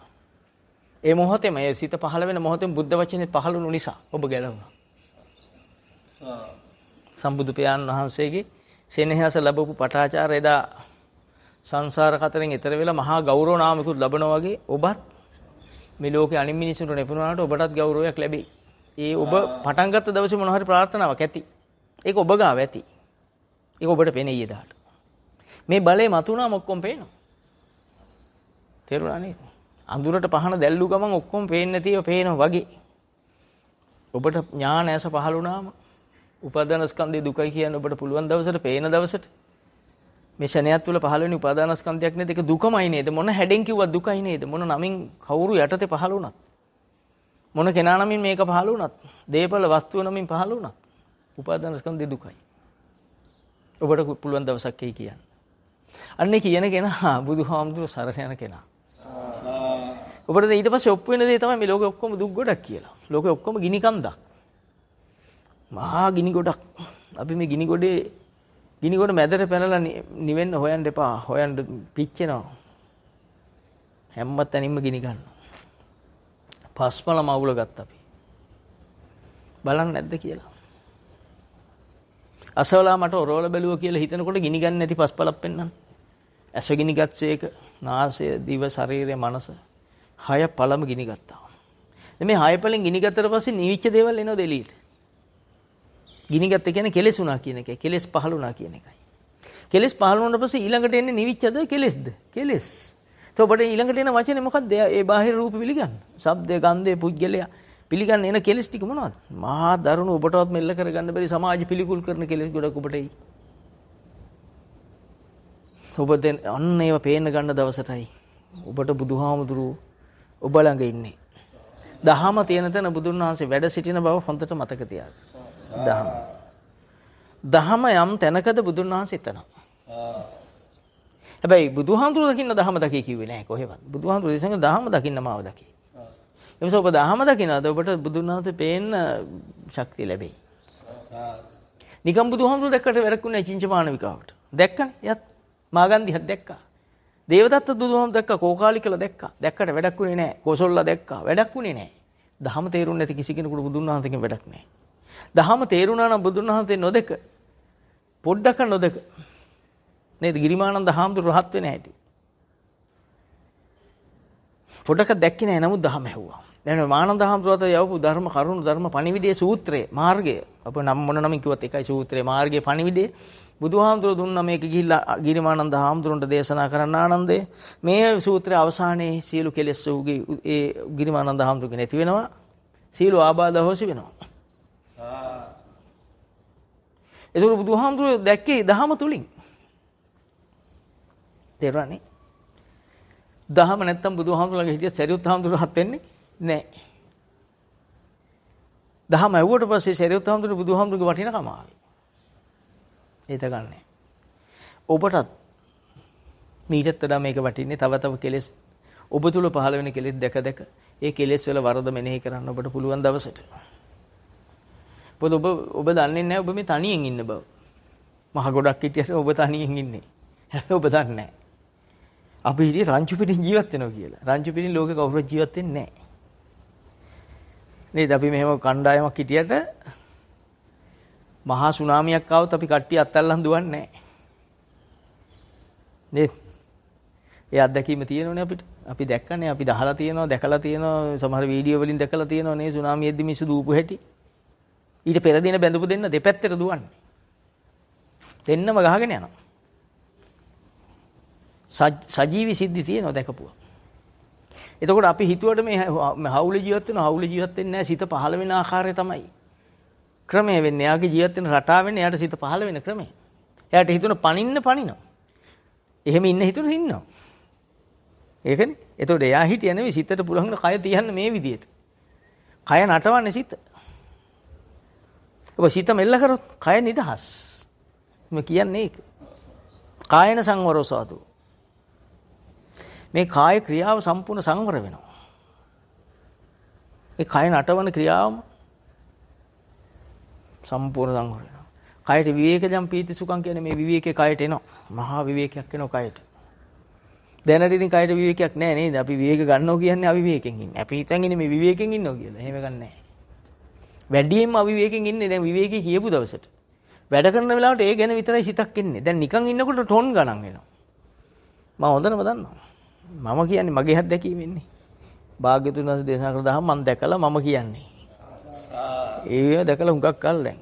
ඒ මොහොතේම ඒ සිත පහළ වෙන මොහොතේම බුද්ධ වචනේ පහළුණු නිසා ඔබ ගැලවුණා. සම්බුදු පියාණන් වහන්සේගේ සෙනෙහස ලැබපු පටාචාර එදා සංසාර කතරෙන් එතර වෙලා මහා ගෞරව නාමකුත් ලැබනවා වගේ ඔබත් මේ ලෝකේ අනිත් මිනිසුන්ට නෙපුණාට ඔබටත් ගෞරවයක් ලැබෙයි. ඒ ඔබ පටන් ගත්ත දවසේ මොන හරි ප්‍රාර්ථනාවක් ඇති. ඒක ඔබ ගාව ඇති. ඒක ඔබට පේන්නේ ඊදාට. මේ බලේ මතුණාම ඔක්කොම පේනවා. තේරුණා නේද? අඳුරට පහන දැල්ලු ගමන් ඔක්කොම පේන්නේ නැතිව පේනවා වගේ. ඔබට ඥාන ඇස පහළ වුණාම උපාදාන ස්කන්ධේ දුකයි කියන්න ඔබට පුළුවන් දවසට පේන දවසට මේ ශණයත් තුළ පහළ වෙන උපාදාන ස්කන්ධයක් නේද? ඒක දුකමයි නේද? මොන හැඩෙන් කිව්වත් දුකයි නේද? මොන නමින් කවුරු යටතේ පහළ වුණත් මොන කෙනා නමින් මේක පහළ වුණත් දේපල වස්තුව නමින් පහළ වුණත් උපාදාන ස්කන්ධේ දුකයි. ඔබට පුළුවන් දවසක් එයි කියන්න. අන්නේ කියන කෙනා බුදුහාමුදුරුවෝ සරණ යන කෙනා. ඔබට ඊට පස්සේ ඔප්පු වෙන දේ තමයි මේ ලෝකෙ ඔක්කොම දුක් ගොඩක් කියලා. ලෝකෙ ඔක්කොම ගිනි කන්දක්. මහා ගිනි ගොඩක්. අපි මේ ගිනි ගොඩ මැදට පැනලා නිවෙන්න හොයන්න එපා. හොයන්න පිච්චෙනවා. හැම තැනින්ම ගිනි ගන්නවා. පස්පල මවුල ගත්ත අපි. බලන්න නැද්ද කියලා. අසවලා මට ඔරවල බැලුවා කියලා හිතනකොට ගිනි ගන්න නැති පස්පලක් පෙන්නන්න. ඇස ගිනි ගත්තේක නාසය, දිව, ශරීරය, මනස 6 පළම ගිනි ගත්තා. මේ 6 පළෙන් ගිනි ගත්තට පස්සේ නිවිච්ච දේවල් එනවද එළියට? ගිනි ගත්ත කියන්නේ කෙලෙස් උනා කියන එකයි. කෙලෙස් පහළ උනා කියන එකයි. කෙලෙස් පහළ වුණාට පස්සේ ඊළඟට එන්නේ නිවිච්චද කෙලෙස්ද? කෙලෙස්. ඔබට ඊළඟට එන වචනේ මොකක්ද? ඒ බාහිර රූප පිළිගන්න. ශබ්දය, ගන්ධය, පුද්ගලයා පිළිගන්න එන කෙලෙස් ටික මොනවද? මහා දරුණු ඔබටවත් මෙල්ල කරගන්න බැරි සමාජ පිළිකුල් කරන කෙලෙස් ගොඩක් ඔබට එයි. ඔබ දැන් අන්න ඒව පේන්න ගන්න දවසටයි ඔබට බුදුහාමුදුරුවෝ ඔබ ළඟ ඉන්නේ. දහම තියෙන තැන බුදුන් වහන්සේ වැඩ සිටින බව හොඳට මතක තියාගන්න. දහම යම් තැනකද බුදුන් වහන්සේ එතනවා. හැබැයි බුදුහාමුදුරුවෝ දකින්න දහම දකි කිව්වේ නෑ කොහෙවත්. බුදුහාමුදුරුවෝ දේශනා දහම දකින්න මාව දකි. එමස ඔබ දහම දකින්නද ඔබට බුදුන් වහන්සේ පේන්න ශක්තිය ලැබෙයි. නිකම් බුදුහාමුදුරුවෝ දැක්කට වැරකුනේ චින්චමානවිකාවට. දැක්කනේ යත් මාගන්දිහත් දැක්කා. දේවදත්ත බුදුහාමුදුරුවෝ දැක්කා. කෝකාලිකලා දැක්කා. දැක්කට වැඩක් උනේ නෑ. කොසොල්ලා දැක්කා. වැඩක් උනේ නෑ. දහම තේරුන්නේ නැති කිසි කෙනෙකුට බුදුන් වහන්සේගෙන් වැඩක් නෑ. දහම තේරුණා නම් බුදුන් වහන්සේ නොදක පොඩ්ඩක නොදක නේද? ගිරිමානන්ද හාමුදුරුවෝ රහත් වෙන හැටි. පොඩ්ඩක දැක්කේ නෑ. නමුත් දහම ඇහුවා. දැන් මානන්ද හාමුදුරුවෝ යවපු ධර්ම කරුණු ධර්ම පණිවිඩයේ සූත්‍රයේ මාර්ගය අප නම් මොන නමින් කිව්වත් එකයි සූත්‍රයේ මාර්ගයේ පණිවිඩයේ බුදුහාමුදුරුවෝ දුන්නා මේක ගිහිල්ලා ගිරිමානන්ද හාමුදුරුවන්ට දේශනා කරන්න ආනන්දේ මේ සූත්‍රයේ අවසානයේ සියලු කෙලෙස් උගේ ඒ ගිරිමානන්ද හාමුදුරුවෝ නැති වෙනවා. සියලු ආබාධ හොසි වෙනවා. ඒක බුදුහාමුදුරුවෝ දැක්කේ දහම තුලින්. තේරුණානේ? දහම නැත්තම් බුදුහාමුදුරුවෝගේ හිටිය සරියුත් හාමුදුරුවෝ හත් වෙන්නේ නැහැ. දහම ඇහුවට පස්සේ සරියුත් හාමුදුරුවෝ බුදුහාමුදුරුවෝගේ වටිනකම ආවේ. ඒක ගන්නෑ. ඔබටත් මීටත් වඩා මේක වටින්නේ තව තව කෙලෙස් ඔබ තුල පහළ වෙන කෙලෙස් දැක දැක ඒ කෙලෙස් වල වරද මෙනෙහි කරන්න ඔබට පුළුවන් දවසට. ඔබ දන්නේ නැහැ ඔබ මේ තනියෙන් ඉන්න බව. මහ ගොඩක් හිටියට ඔබ තනියෙන් ඉන්නේ. හැබැයි ඔබ දන්නේ නැහැ. අපි හිටියේ රංචු පිටින් ජීවත් වෙනවා කියලා. රංචු පිටින් ලෝකේ කවුරුත් ජීවත් වෙන්නේ නැහැ. නේද? අපි මෙහෙම කණ්ඩායමක් හිටියට මහා සුනාමියක් ආවොත් අපි කට්ටිය අත්අල්ලන් දුවන්නේ නැහැ. නේද? ඒ අත්දැකීම තියෙනවනේ අපිට. අපි දැක්කනේ, අපි දහලා තියෙනවා, දැකලා තියෙනවා, සමහර වීඩියෝ වලින් දැකලා තියෙනවා නේ සුනාමියෙද්දි මිනිස්සු දූපු හැටි. ඊට පෙර දින බැඳපු දෙන්න දෙපැත්තට දුවන්නේ. දෙන්නම ගහගෙන යනවා. සජීවි සිද්ධි තියෙනවා දැකපුවා. එතකොට අපි හිතුවට මේ හවුල ජීවත් වෙනවා, හවුල ජීවත් වෙන්නේ නැහැ. සිත පහළ වෙන ආකාරය තමයි ක්‍රමය වෙන්නේ. යාගේ ජීවත් වෙන රටාව වෙන්නේ යාට සිත පහළ වෙන ක්‍රමය. එයාට හිතුන පනිනවා. එහෙම ඉන්න හිතුන ඉන්නවා. ඒකනේ. එතකොට එයා හිටිය නෙවෙයි සිතට පුළුවන් කය තියන්න මේ විදියට. කය නටවන්නේ සිත. ඔබ සිත මෙල්ල කරොත් කය නිදහස්. මම කියන්නේ ඒක. කායන සංවරෝ සාදු. මේ කාය ක්‍රියාව සම්පූර්ණ සංවර වෙනවා. මේ කය නටවන ක්‍රියාවම සම්පූර්ණ සංවර වෙනවා. කයට විවේකජම් පීති සුඛං කියන්නේ මේ විවේකේ කයට එනවා. මහා විවේකයක් එනවා කයට. දැනට ඉතින් කයට විවේකයක් නැහැ නේද? අපි විවේක ගන්නවා කියන්නේ අවිවේකයෙන් ඉන්නේ. අපි හිතන් ඉන්නේ මේ විවේකයෙන් ඉන්නවා කියලා. එහෙම ගන්නෑ. වැඩියෙන්ම අවිවේකයෙන් ඉන්නේ දැන් විවේකී කියපු දවසට. වැඩ කරන වෙලාවට ඒ ගැන විතරයි සිතක් එන්නේ. දැන් නිකන් ඉන්නකොට ටොන් ගණන් වෙනවා. මම හොඳටම දන්නවා. මම කියන්නේ මගේ අත්දැකීම ඉන්නේ. භාග්‍යතුන් වහන්සේ දේශනා කළ දහම මම දැකලා මම කියන්නේ. ඒ දැකලා හුඟක් කල් දැන්.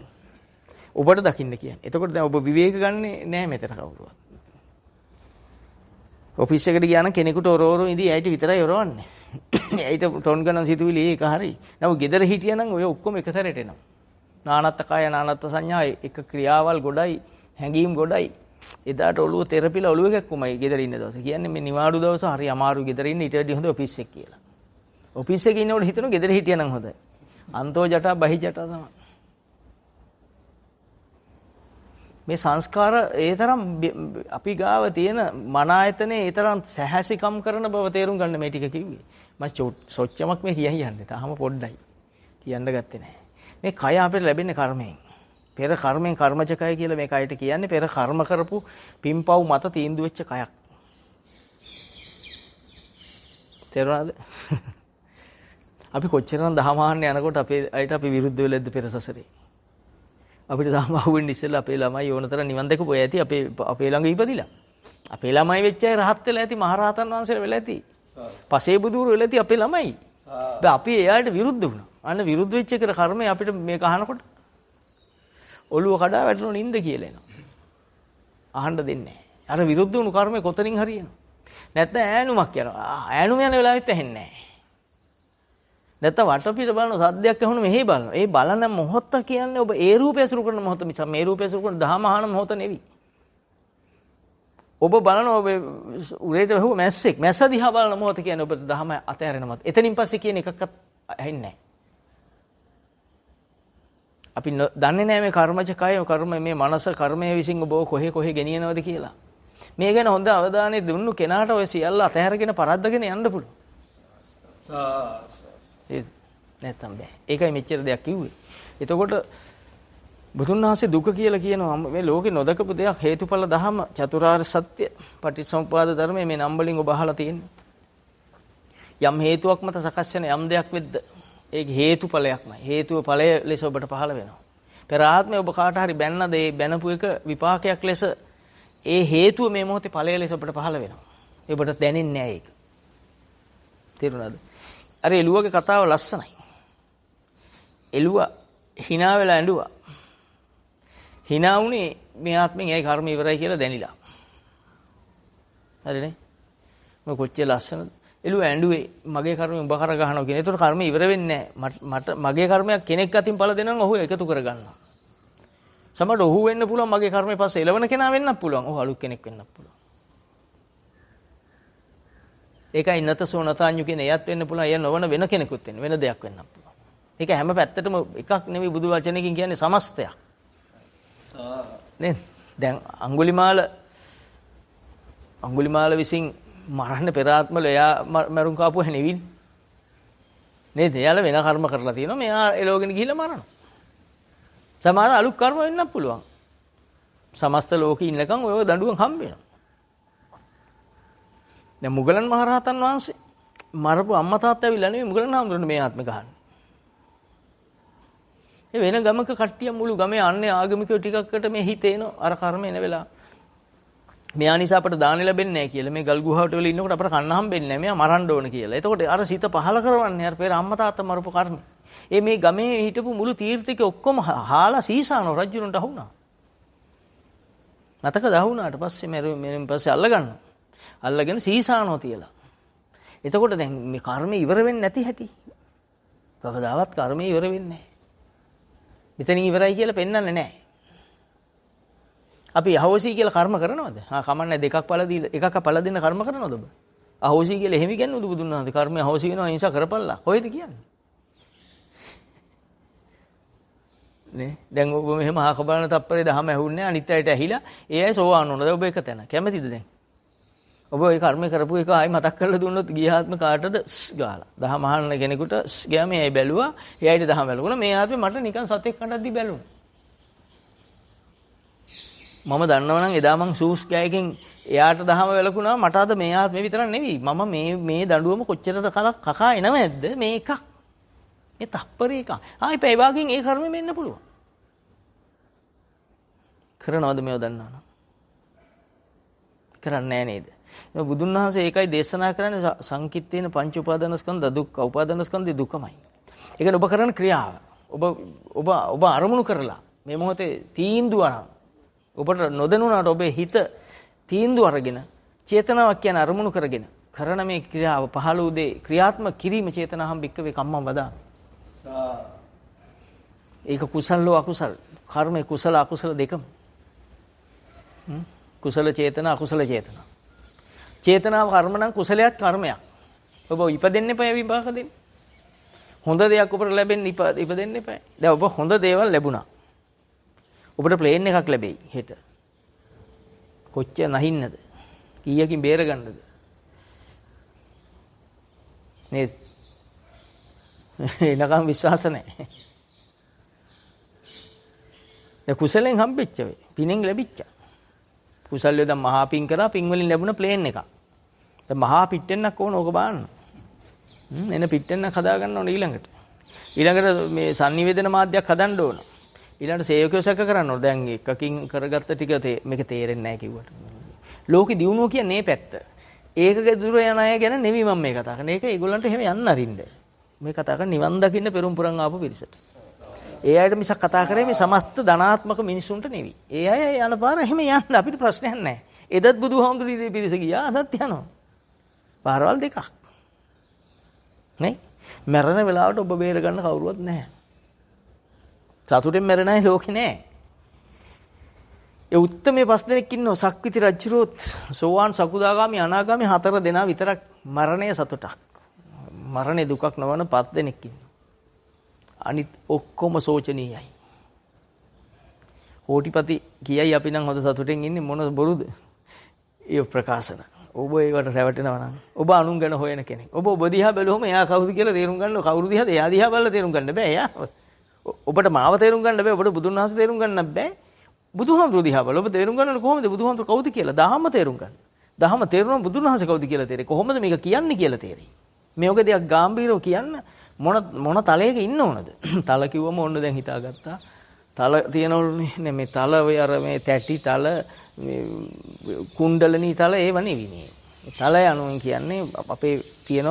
ඔබට දකින්න කියන්නේ. එතකොට දැන් ඔබ විවේක ගන්නෙ නෑ මෙතන කවුරුවත්. ඔෆිස් එකට ගියා නම් කෙනෙකුට ඔරෝරෝ ඉඳී ඇයිට විතරයි ඔරවන්නේ. ඇයිට ටොන් ගණන් සිතුවිලි ඒක හරි. නමුත් ගෙදර හිටියා නම් ඔය ඔක්කොම එක සැරේට එනවා. නානත්ත කාය නානත්ත සංඥා එක ක්‍රියාවල් ගොඩයි හැඟීම් ගොඩයි. එදාට ඔළුව තෙරපිලා ඔළුව ගැක්කුමයි ගෙදර ඉන්න දවසේ. කියන්නේ මේ නිවාඩු දවස හරි අමාරු ගෙදර ඉන්න ඊට වැඩිය හොඳ ඔෆිස් එක කියලා. ඔෆිස් එකේ ඉන්නකොට හිතනවා ගෙදර හිටියා නම් හොඳයි. අන්තෝ ජටා බහි ජටා තමයි. මේ සංස්කාර ඒ තරම් අපි ගාව තියෙන මන ආයතනේ ඒ තරම් සැහැසිකම් කරන බව තේරුම් ගන්න මේ ටික කිව්වේ. මම සොච්චමක් මේ කියන්නේ. තාම පොඩ්ඩයි. කියන්න ගත්තේ නැහැ. මේ කය අපිට ලැබෙන්නේ කර්මයෙන්. පෙර කර්මෙන් කර්මජ කය කියලා මේ කයට කියන්නේ පෙර කර්ම කරපු පින්පව් මත තීන්දුව වෙච්ච කයක්. තේරුණාද? අපි කොච්චරනම් දහමහන්න යනකොට අපේ අයට අපි විරුද්ධ වෙලද්ද පෙර සසරේ. අපිට දහම අහුවෙන්නේ ඉස්සෙල්ලා අපේ ළමයි ඕනතර නිවන් දැකපු ඇති අපේ ළඟ ඉපදිලා. අපේ ළමයි වෙච්ච අය රහත් වෙලා ඇති මහරහතන් වහන්සේලා වෙලා ඇති. පසේ බුදුරු වෙලා ඇති අපේ ළමයි. අපි එයාට විරුද්ධ වුණා. අන්න විරුද්ධ වෙච්ච එකට කර්මය අපිට මේක අහනකොට ඔළුව කඩා වැටෙන නින්ද කියලා එනවා. අහන්න දෙන්නේ නැහැ. අර විරුද්ධ වුණු කර්මය කොතනින් හරියනවා. නැත්නම් ඈනුමක් යනවා. ඈනුම යන වෙලාවෙත් ඇහෙන්නේ නැහැ. නැත්නම් වටපිට බලන සද්දයක් ඇහුණු මෙහෙ බලනවා. ඒ බලන මොහොත කියන්නේ ඔබ ඒ රූපය අසුරු කරන මොහොත මිස මේ රූපය අසුරු කරන දහම අහන මොහොත නෙවෙයි. ඔබ බලන ඔබ උරේට වැහුව මැස්සෙක් මැස්ස දිහා බලන මොහොත කියන්නේ ඔබ දහම අතහැරෙන මොහොත. එතනින් පස්සේ කියන එකක්වත් ඇහෙන්නේ නැහැ. අපි දන්නේ නැහැ මේ කර්මජ කය කර්ම මේ මනස කර්මය විසින් ඔබ කොහේ ගෙනියනවද කියලා. මේ ගැන හොඳ අවධානය දුන්නු කෙනාට ඔය සියල්ල අතහැරගෙන පරද්දගෙන යන්න පුළුවන්. නැත්තම් බෑ. ඒකයි මෙච්චර දෙයක් කිව්වේ. එතකොට බුදුන් වහන්සේ දුක කියලා කියනවා මේ ලෝකේ නොදකපු දෙයක් හේතුඵල ධම චතුරාර්ය සත්‍ය පටිච්චසමුප්පාද ධර්මයේ මේ නම් වලින් ඔබ අහලා තියෙන්නේ. යම් හේතුවක් මත සකස් වෙන යම් දෙයක් වෙද්ද ඒක හේතුඵලයක්මයි. හේතුව ඵලය ලෙස ඔබට පහළ වෙනවා. පෙර ආත්මේ ඔබ කාට හරි බැන්නද ඒ බැනපු එක විපාකයක් ලෙස ඒ හේතුව මේ මොහොතේ ඵලය ලෙස ඔබට පහළ වෙනවා. ඔබට දැනෙන්නේ නැහැ ඒක. තේරුණාද? අර එළුවගේ කතාව ලස්සනයි. එළුව hina වෙලා ඇඬුවා. hina වුණේ මේ ආත්මෙන් ඒ කර්ම ඉවරයි කියලා දැනිලා. හරිනේ? මම කොච්චර ලස්සනද? එළුව ඇඬුවේ මගේ කර්මය උඹ කර ගන්නවා කියන. ඒතකොට කර්ම ඉවර වෙන්නේ නැහැ. මගේ කර්මයක් කෙනෙක් අතින් පළ දෙනවා ඔහු එකතු කර ගන්නවා. සමහරට ඔහු වෙන්න පුළුවන් මගේ කර්මය පස්සේ එළවන කෙනා වෙන්නත් පුළුවන්. ඔහු අලුත් කෙනෙක් වෙන්නත් පුළුවන්. ඒකයි නතසෝ නතාඤ්ඤු කියන එයත් වෙන්න පුළුවන්. එය නොවන වෙන කෙනෙකුත් වෙන දෙයක් වෙන්නත් පුළුවන්. ඒක හැම පැත්තටම එකක් නෙවෙයි බුදු වචනකින් කියන්නේ සමස්තයක්. නේ? දැන් අඟුලිමාල විසින් මරන්න පෙර ආත්මවල එයා මරුන් කාපුව නෙවෙයි. නේද? එයාලා වෙන කර්ම කරලා තියෙනවා. මෙයා එලෝගෙන ගිහිල්ලා මරනවා. සමහර අලුත් කර්ම වෙන්නත් පුළුවන්. සමස්ත ලෝකේ ඉන්නකම් ඔය දඬුවම් හම්බ වෙනවා. දැන් මුගලන් මහරහතන් වහන්සේ මරපු අම්මා තාත්තා ඇවිල්ලා නෙවෙයි මුගලන් හාමුදුරනේ මේ ආත්මේ ගහන්නේ. ඒ වෙන ගමක කට්ටිය මුළු ගමේ අන්නේ ආගමිකයෝ ටිකක්කට මේ හිතේන අර කර්ම එන වෙලාව. මෙයා නිසා අපට දාන ලැබෙන්නේ නැහැ කියලා. මේ ගල් ගුහාවට වෙල ඉන්නකොට අපට කන්න හම්බෙන්නේ නැහැ. මෙයා මරන්න ඕන කියලා. එතකොට අර සිත පහල කරවන්නේ අර පෙර අම්මා තාත්තා මරපු කර්ම. මේ ගමේ හිටපු මුළු තීර්ථකේ ඔක්කොම හාලා සීසානෝ රජුරන්ට අහුණා. නැතක දහුණාට පස්සේ මෙරෙන් පස්සේ අල්ලගන්නවා. අල්ලගෙන සීසානෝ තියලා. එතකොට දැන් මේ කර්ම ඉවර වෙන්නේ නැති හැටි. කවදාවත් කර්ම ඉවර වෙන්නේ නැහැ. මෙතනින් ඉවරයි කියලා පෙන්වන්නේ නැහැ. අපි අහෝසි කියලා කර්ම කරනවද? කමන්නේ දෙකක් පළ දීලා එකක් පළ දෙන්න කර්ම කරනවද ඔබ? අහෝසි කියලා එහෙම කියන්නේ බුදුන් වහන්සේ කර්මය අහෝසි වෙනවා ඒ නිසා කරපල්ලා. කොහෙද කියන්නේ? නේ? දැන් ඔබ මෙහෙම අහක බලන තප්පරේ දහම ඇහුන්නේ අනිත් අයට ඇහිලා ඒ අය සෝවාන් වුණා. ඔබ එක තැන. කැමතිද දැන්? ඔබ ඒ කර්ම කරපු එක ආයි මතක් කරලා දුන්නොත් ගිය ආත්ම කාටද ගාලා. දහම අහන්න කෙනෙකුට ගියා මේ ඇයි බැලුවා. එයාට දහම බැලුණා. මේ ආත්මේ මට නිකන් සතෙක් කඩද්දි බැලුණා. මම දන්නවනම් එදා මං සූස් ගෑයකින් එයාට දහම වැළකුණා මට අද මේ ආත්මේ විතරක් නෙවෙයි මම මේ දඬුවම කොච්චරද කකා එනව නැද්ද මේ එකක් මේ තප්පරේ එක ආයි පැය වාගෙන් ඒ කර්මෙ මෙන්න පුළුවන් කරනවද මේව දන්නවනම් කරන්නේ නැහැ නේද මේ බුදුන් වහන්සේ ඒකයි දේශනා කරන්නේ සංකිට්ඨේන පංච උපාදානස්කන්ධ දුක්ඛ උපාදානස්කන්ධේ දුකමයි ඒක ඔබ කරන ක්‍රියාව ඔබ අරමුණු කරලා මේ මොහොතේ තීන්දුව අරන් ඔබට නොදැනුණාට ඔබේ හිත තීන්දුව අරගෙන චේතනාවක් කියන අරමුණු කරගෙන කරන මේ ක්‍රියාව පහළ උදේ ක්‍රියාත්මක කිරීම චේතනාහම් බික්කවේ කම්මං වදා. ඒක කුසල්ලෝ අකුසල් කර්මේ කුසල අකුසල දෙකම. කුසල චේතන අකුසල චේතන. චේතනාව කර්ම නම් කුසලයක් කර්මයක්. ඔබ ඉපදෙන්න එපා විපාක දෙන්න. හොඳ දෙයක් ඔබට ලැබෙන්න ඉපදෙන්න එපා. දැන් ඔබ හොඳ දේවල් ලැබුණා. ඔබට ප්ලේන් එකක් ලැබෙයි හෙට. කොච්චර නැහින්නද? කීයකින් බේර ගන්නද? නේද? එනකම් විශ්වාස නැහැ. ඒ කුසලෙන් හම්බෙච්ච වේ. පිනෙන් ලැබිච්ච. කුසල්ය දැන් මහා පින් කරා පින් වලින් ලැබුණ ප්ලේන් එකක්. දැන් මහා පිට්ටෙන්නක් ඕන ඕක බලන්න. එන පිට්ටෙන්නක් හදා ගන්න ඕන ඊළඟට. ඊළඟට මේ sannivedana මාධ්‍යයක් හදන්න ඕන. ඊළඟට සේවකයෝ සැක කරන්න ඕන. දැන් එකකින් කරගත්ත ටික මේක තේරෙන්නේ නැහැ කිව්වට. ලෝකෙ දියුණුව කියන්නේ මේ පැත්ත. ඒකක දුර යන අය ගැන නෙවෙයි මම මේ කතා කරන්නේ. ඒක ඒගොල්ලන්ට එහෙම යන්න අරින්න. මේ කතා කරන්නේ නිවන් දකින්න පෙරම් පුරන් ආපු පිරිසට. ඒ අයට මිසක් කතා කරේ මේ සමස්ත ධනාත්මක මිනිසුන්ට නෙවෙයි. ඒ අය යන පාර එහෙම යන්න අපිට ප්‍රශ්නයක් නැහැ. එදත් බුදුහාමුදුරුවෝ පිරිස ගියා අදත් යනවා. පාරවල් දෙකක්. නේ? මරණ වෙලාවට ඔබ බේර ගන්න කවුරුවත් නැහැ. සතුටෙන් මැරෙන අය ලෝකේ නැහැ. ඒ උත්තමයේ 5 දෙනෙක් ඉන්නවා සක්විති රජුරුවත් සෝවාන් සකුදාගාමි අනාගාමි 4 දෙනා විතරක් මරණය සතුටක්. මරණේ දුකක් නොවන 5 දෙනෙක් ඉන්නවා. අනිත් ඔක්කොම සෝචනීයයි. කෝටිපති කියයි අපි නම් හොඳ සතුටෙන් ඉන්නේ මොන බොරුද? ඒ ප්‍රකාශන. ඔබ ඒවට රැවටෙනවා නම් ඔබ අනුන් ගැන හොයන කෙනෙක්. ඔබ දිහා බැලුවම එයා කවුද කියලා තේරුම් ගන්න කවුරු දිහාද? එයා දිහා බලලා තේරුම් ගන්න බෑ. එයා ඔබට මාව තේරුම් ගන්න බෑ. ඔබට බුදුන් වහන්සේ තේරුම් ගන්න බෑ. බුදුහාමුදුරුවෝ දිහා බලලා ඔබ තේරුම් ගන්නවනේ කොහොමද බුදුහාමුදුරුවෝ කවුද කියලා? දහම තේරුම් ගන්න. දහම තේරුණාම බුදුන් වහන්සේ කවුද කියලා තේරෙයි. කොහොමද මේක කියන්නේ කියලා තේරෙයි. මේ ඔගේ දෙයක් ගැඹීරව කියන්න මොන තලයක ඉන්න ඕනද? තල කිව්වම ඕන්න දැන් හිතාගත්තා. තල තියෙනවනේ මේ තල ඔය අර මේ තැටි තල මේ කුණ්ඩලනී තල ඒව නෙවෙයි මේ. තල යනුවෙන් කියන්නේ අපේ තියෙන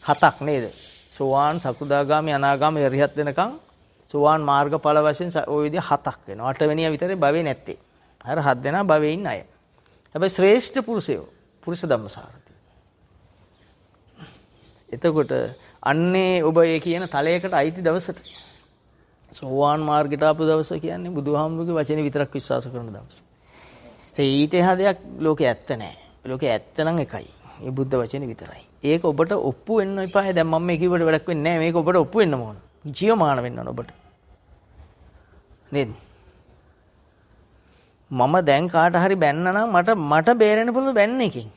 7ක් නේද? සෝවාන් සකුදාගාමි අනාගාමි අරිහත් වෙනකන් සෝවාන් මාර්ගඵල වශයෙන් ওই විදිහ 7ක් වෙනවා. 8 වෙනියා විතරේ භවේ නැත්තේ. අර 7 දෙනා භවේ ඉන්න අය. හැබැයි ශ්‍රේෂ්ඨ පුරුෂයෝ පුරුෂ ධම්මසාරති. එතකොට අන්නේ ඔබ ඒ කියන තලයකට අයිති දවසට සෝවාන් මාර්ගයට ආපු දවස කියන්නේ බුදුහාමුදුරුගේ වචනේ විතරක් විශ්වාස කරන දවස. ඒ ඊට එහා දෙයක් ලෝකේ ඇත්ත නැහැ. ලෝකේ ඇත්ත නම් එකයි. මේ බුද්ධ වචනේ විතරයි. ඒක ඔබට ඔප්පු වෙන්න එපා. දැන් මම මේ කිව්වට වැඩක් වෙන්නේ නැහැ. මේක ඔබට ඔප්පු වෙන්න ඕන. ජීවමාන වෙන්න ඕන ඔබට. නේද? මම දැන් කාට හරි බැන්න නම් මට බේරෙන්න පුළුවන් බැන්න එකෙන්.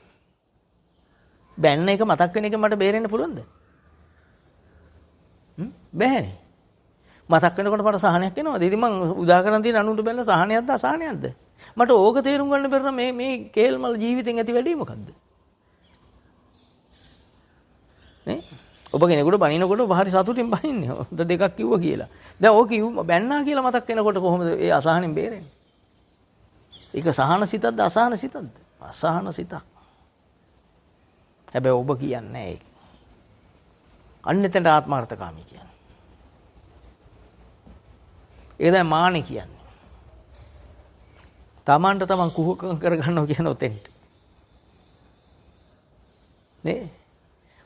බැන්න එක මතක් වෙන එක මට බේරෙන්න පුළුවන්ද? බැහැනේ. මතක් වෙනකොට මට සහනයක් එනවද? ඉතින් මං උදා කරන් තියෙන අනුන්ට බැලලා සහනයක්ද අසහනයක්ද? මට ඕක තේරුම් ගන්න බැරි නම් මේ කේල්මල් ජීවිතෙන් ඇති වැඩි මොකද්ද? නේ? ඔබ කෙනෙකුට බනිනකොට ඔබ හරි සතුටින් බනින්නේ. හොඳ දෙකක් කිව්වා කියලා. දැන් ඕක බැන්නා කියලා මතක් වෙනකොට කොහොමද ඒ අසහනෙන් බේරෙන්නේ? ඒක සහන සිතක්ද අසහන සිතක්ද? අසහන සිතක්. හැබැයි ඔබ කියන්නේ ඒක. අන්නෙතෙන්ට ආත්මార్థකාමී කියන්නේ. ඒක දැන් මානෙ කියන්නේ. තමන්ට තමන් කුහකම් කරගන්නවා කියන උතෙන්ට. නේ?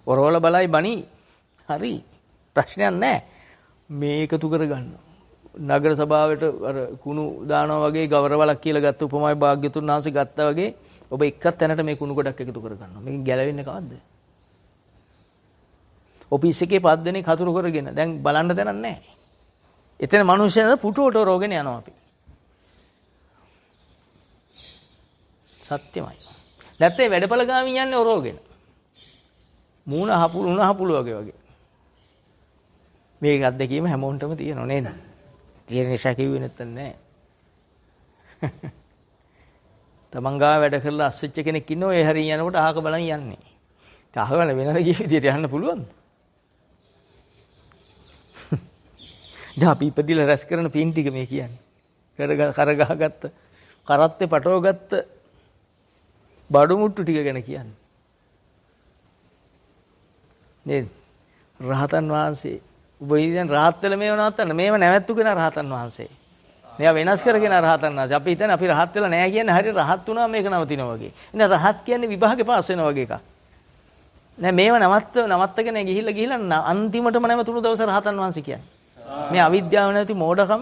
ඔරවල බලයි බණි. හරි. ප්‍රශ්නයක් නැහැ. මේ එකතු කරගන්න. නගර සභාවට අර කුණු දානවා වගේ ගවරවලක් කියලා ගත්ත උපමායි භාග්‍යතුන් වහන්සේ ගත්තා වගේ ඔබ එක තැනට මේ කුණු ගොඩක් එකතු කරගන්නවා. මේක ගැලවෙන්නේ කවද්ද? ඔෆිස් එකේ 5 දෙනෙක් හතුරු කරගෙන දැන් බලන්න දෙයක් නැහැ. එතන මිනිස්සුන්ට පුටුවට රෝගෙන යනවා අපි. සත්‍යමයි. නැත්නම් වැඩපල ගාමින් යන්නේ ඔරෝගෙන. මූණ හපුළු වගේ. මේක අත්දැකීම හැමෝටම තියෙනව නේද? තියෙන නිසා කිව්වේ නැත්තම් නෑ. තමන් ගාව වැඩ කරලා අස්විච්ච කෙනෙක් ඉන්නවා ඒ හරිය යනකොට අහක බලන් යන්නේ. ඒක අහවල වෙනද ගිය විදියට යන්න පුළුවන්ද? දැන් අපි ඉපදිලා රැස් කරන පින් ටික මේ කියන්නේ. කරගහගත්ත කරත්තේ පටවගත්ත බඩු මුට්ටු ටික ගැන කියන්නේ. නේද? රහතන් වහන්සේ ඔබ ඉතින් රහත් වෙලා මේව නවත්තන්න මේව නැවැත්තු කෙනා රහතන් වහන්සේ. මෙයා වෙනස් කරගෙන රහතන් වහන්සේ. අපි හිතන්නේ අපි රහත් වෙලා නැහැ කියන්නේ හරිය රහත් වුණා මේක නවතිනවා වගේ. ඉතින් රහත් කියන්නේ විභාගේ පාස් වෙනවා වගේ එකක්. නෑ මේව නවත්තගෙන ගිහිල්ලා අන්තිමටම නැවතුණු දවස රහතන් වහන්සේ කියන්නේ. මේ අවිද්‍යාව නැති මෝඩකම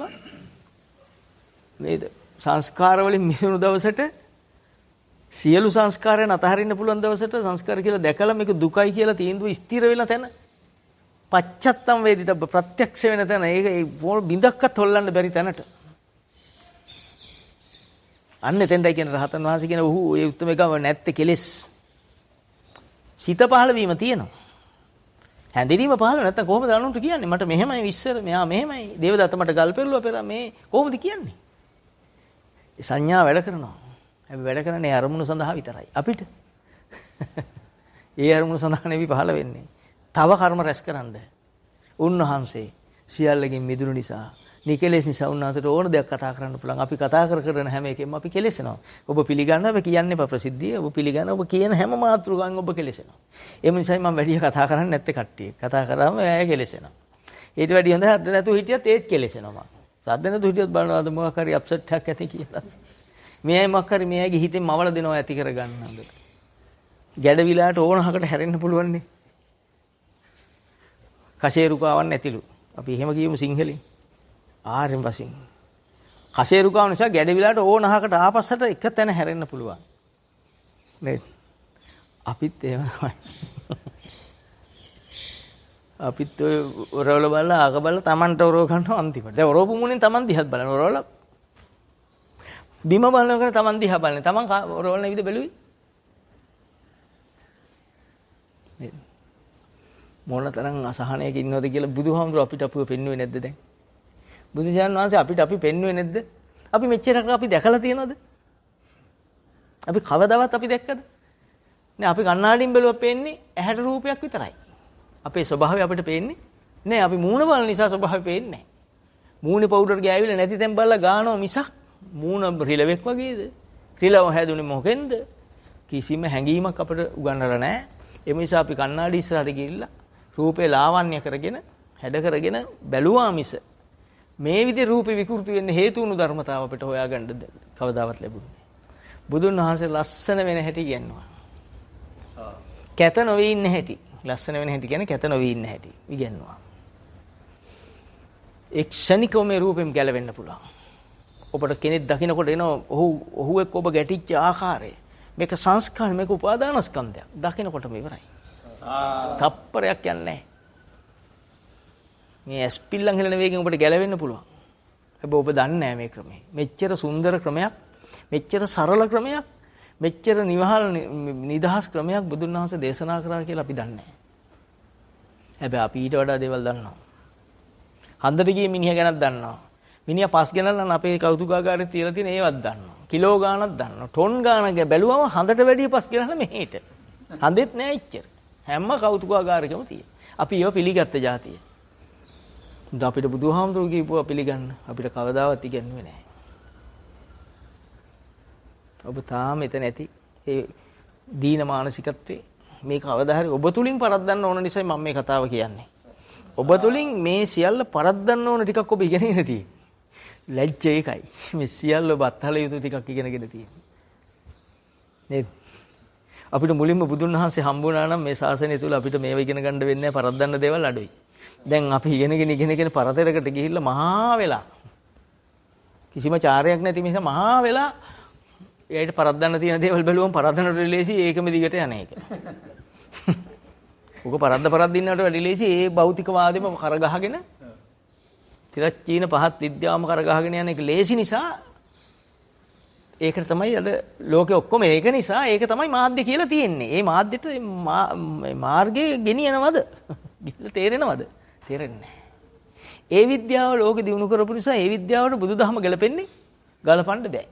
නේද? සංස්කාර වලින් මිදුණු දවසට සියලු සංස්කාරයන් අතහරින්න පුළුවන් දවසට සංස්කාර කියලා දැකලා මේක දුකයි කියලා තීන්දුව ස්ථිර වෙලා තැන පච්චත්තම් වේදිත ප්‍රත්‍යක්ෂ වෙන තැන ඒක බින්දක්වත් හොල්ලන්න බැරි තැනට අන්න එතෙන්ටයි කියන රහතන් වහන්සේ කියන ඔහු ඒ උත්තම එකම නැත්තේ කෙලෙස් සිත පහළ වීම තියෙනවා හැඳිනීම පහළ නැත්තම් කොහොමද අනුන්ට කියන්නේ මට මෙහෙමයි විශ්සර මෙයා මෙහෙමයි දේවදත්ත මට ගල් පෙරළුවා පෙර මේ කොහොමද කියන්නේ සංඥා වැඩ කරනවා හැබැයි වැඩ කරන්නේ අරමුණු සඳහා විතරයි අපිට ඒ අරමුණු සඳහා නෙවෙයි පහළ වෙන්නේ තව කර්ම රැස් කරන්න උන්වහන්සේ සියල්ලකින් මිදුණු නිසා නිකලෙස් නිසා උන්වහන්සේට ඕන දෙයක් කතා කරන්න පුළුවන් අපි කතා කරන හැම එකෙම අපි කෙලෙසෙනවා ඔබ පිළිගන්නවා ඔබ කියන්නේ ප්‍රසිද්ධිය ඔබ පිළිගන්නවා ඔබ කියන හැම මාතෘකාවෙන් ඔබ කෙලෙසෙනවා ඒ නිසායි මම වැඩි කතා කරන්නේ නැත්තේ කට්ටිය කතා කරාම එයා කෙලෙසෙනවා ඊට වැඩි හොඳ හද නැතුව හිටියත් ඒත් කෙලෙසෙනවා මම සද්ද නැතුව හිටියත් බලනවාද මොකක් හරි අප්සෙට් එකක් ඇති කියලා මෙයයි මොකක් හරි මෙයාගේ හිතෙන් මවල දෙනවා ඇති කරගන්න හොඳට ගැඩවිලාට ඕනහකට හැරෙන්න පුළුවන් නේ කෂේරුකාවන් නැතිලු අපි එහෙම කියමු සිංහලෙන් ආරෙන් වශයෙන් කෂේරුකාව නිසා ගැඩවිලාට ඕනහකට ආපස්සට එක තැන හැරෙන්න පුළුවන් නේද අපිත් එහෙමයි අපිත් ඔය ඔරවල බලලා ආක බලලා Tamanට ඔරව ගන්නවා අන්තිමට දැන් ඔරවපු මුණෙන් Taman දිහත් බලන ඔරවල බිම බලනකොට Taman දිහා බලන්නේ Taman ඔරවල නෙවිද බැලුවේ නේද මොන තරම් අසහනයක ඉන්නවද කියලා බුදුහාමුදුරුවෝ අපිට අපුව පෙන්වුවේ නැද්ද දැන් බුදුසසුන් වහන්සේ අපිට අපි පෙන්වුවේ නැද්ද අපි මෙච්චරක අපි දැකලා තියෙනවද අපි කවදාවත් අපි දැක්කද නේ අපි කණ්ණාඩියෙන් බැලුවා පේන්නේ ඇහැට රූපයක් විතරයි අපේ ස්වභාවය අපිට පේන්නේ නෑ අපි මූණ බලන නිසා ස්වභාවය පේන්නේ නෑ මූණේ පවුඩර් ගෑවිලා නැති තැන් බලලා ගානවා මිසක් මූණ රිලෙවෙක් වගේද රිලව හැදුනේ මොකෙන්ද කිසිම හැඟීමක් අපිට උගන්වලා නෑ ඒ නිසා අපි කණ්ණාඩි ඉස්සරහට ගිහිල්ලා රූපේ ලාවන්‍ය කරගෙන හැඩ කරගෙන බැලුවා මිස මේ විදිහේ රූපේ විකෘති වෙන්න හේතු වුණු ධර්මතාව අපිට හොයාගන්න කවදාවත් ලැබුණේ නැහැ. බුදුන් වහන්සේ ලස්සන වෙන හැටි කියනවා. කැත නොවි ඉන්න හැටි. ලස්සන වෙන හැටි කියන්නේ කැත නොවි ඉන්න හැටි. ඉගෙනනවා. ඒ ක්ෂණිකව මේ රූපෙම ගැලවෙන්න පුළුවන්. ඔබට කෙනෙක් දකින්නකොට එන ඔහු එක්ක ඔබ ගැටිච්ච ආකාරය මේක සංස්කාර මේක උපාදානස්කන්ධයක්. දකින්නකොටම ඉවරයි. තප්පරයක් යන්නේ නැහැ. මේ ස්පිල්ලන් හෙලන වේගෙන් ඔබට ගැලවෙන්න පුළුවන්. හැබැයි ඔබ දන්නේ නැහැ මේ ක්‍රමය. මෙච්චර සුන්දර ක්‍රමයක්, මෙච්චර සරල ක්‍රමයක්, මෙච්චර නිදහස් ක්‍රමයක් බුදුන් වහන්සේ දේශනා කරා කියලා අපි දන්නේ නැහැ. හැබැයි අපි ඊට වඩා දේවල් දන්නවා. හන්දට ගිය මිනිහා ගැනත් දන්නවා. මිනිහා පස් ගණන් අපේ කෞතුකාගාරේ තියලා තියෙන ඒවත් දන්නවා. කිලෝ ගාණක් දන්නවා. ටොන් ගාණක් බැලුවම හන්දට වැඩිය පස් ගණන් මෙහෙට. හන්දෙත් නෑ ඉච්චර. හැම කෞතුකාගාරකම තියෙන. අපි ඒව පිළිගත්ත જાතිය. අපිට බුදුහාමුදුරුවෝ කියපුවා පිළිගන්න අපිට කවදාවත් ඉගෙනුවේ නැහැ. ඔබ තාම එතන ඇති ඒ දීන මානසිකත්වයේ මේක කවදා හරි ඔබ තුලින් පරද්දන්න ඕන නිසායි මම මේ කතාව කියන්නේ. ඔබ තුලින් මේ සියල්ල පරද්දන්න ඕන ටිකක් ඔබ ඉගෙනගෙන තියෙන්නේ. ලැජ්ජ ඒකයි. මේ සියල්ල ඔබ අත්හල යුතු ටිකක් ඉගෙනගෙන තියෙන්නේ. නේද? අපිට මුලින්ම බුදුන් වහන්සේ හම්බුණා නම් මේ ශාසනය තුල අපිට මේව ඉගෙන ගන්න වෙන්නේ නැහැ පරද්දන්න දේවල් අඩුයි. දැන් අපි ඉගෙනගෙන පරතරයකට ගිහිල්ලා මහා වෙලා කිසිම චාරයක් නැති නිසා මහා වෙලා එයාට පරද්දන්න තියෙන දේවල් බැලුවම පරද්දනට ලේසි ඒකම දිගට යන එක. උක පරද්දින්නට වැඩි ලේසි ඒ භෞතිකවාදෙම කරගහගෙන තිරච්චීන පහත් විද්‍යාවම කරගහගෙන යන එක ලේසි නිසා ඒකට තමයි අද ලෝකෙ ඔක්කොම ඒක නිසා ඒක තමයි මාධ්‍ය කියලා තියෙන්නේ. ඒ මාධ්‍යට මාර්ගයේ ගෙනියනවද? ගිහිල්ලා තේරෙනවද? තේරෙන්නේ නැහැ. ඒ විද්‍යාව ලෝකෙ දිනු කරපු නිසා ඒ විද්‍යාවට බුදුදහම ගලපෙන්නේ ගලපන්න බෑ.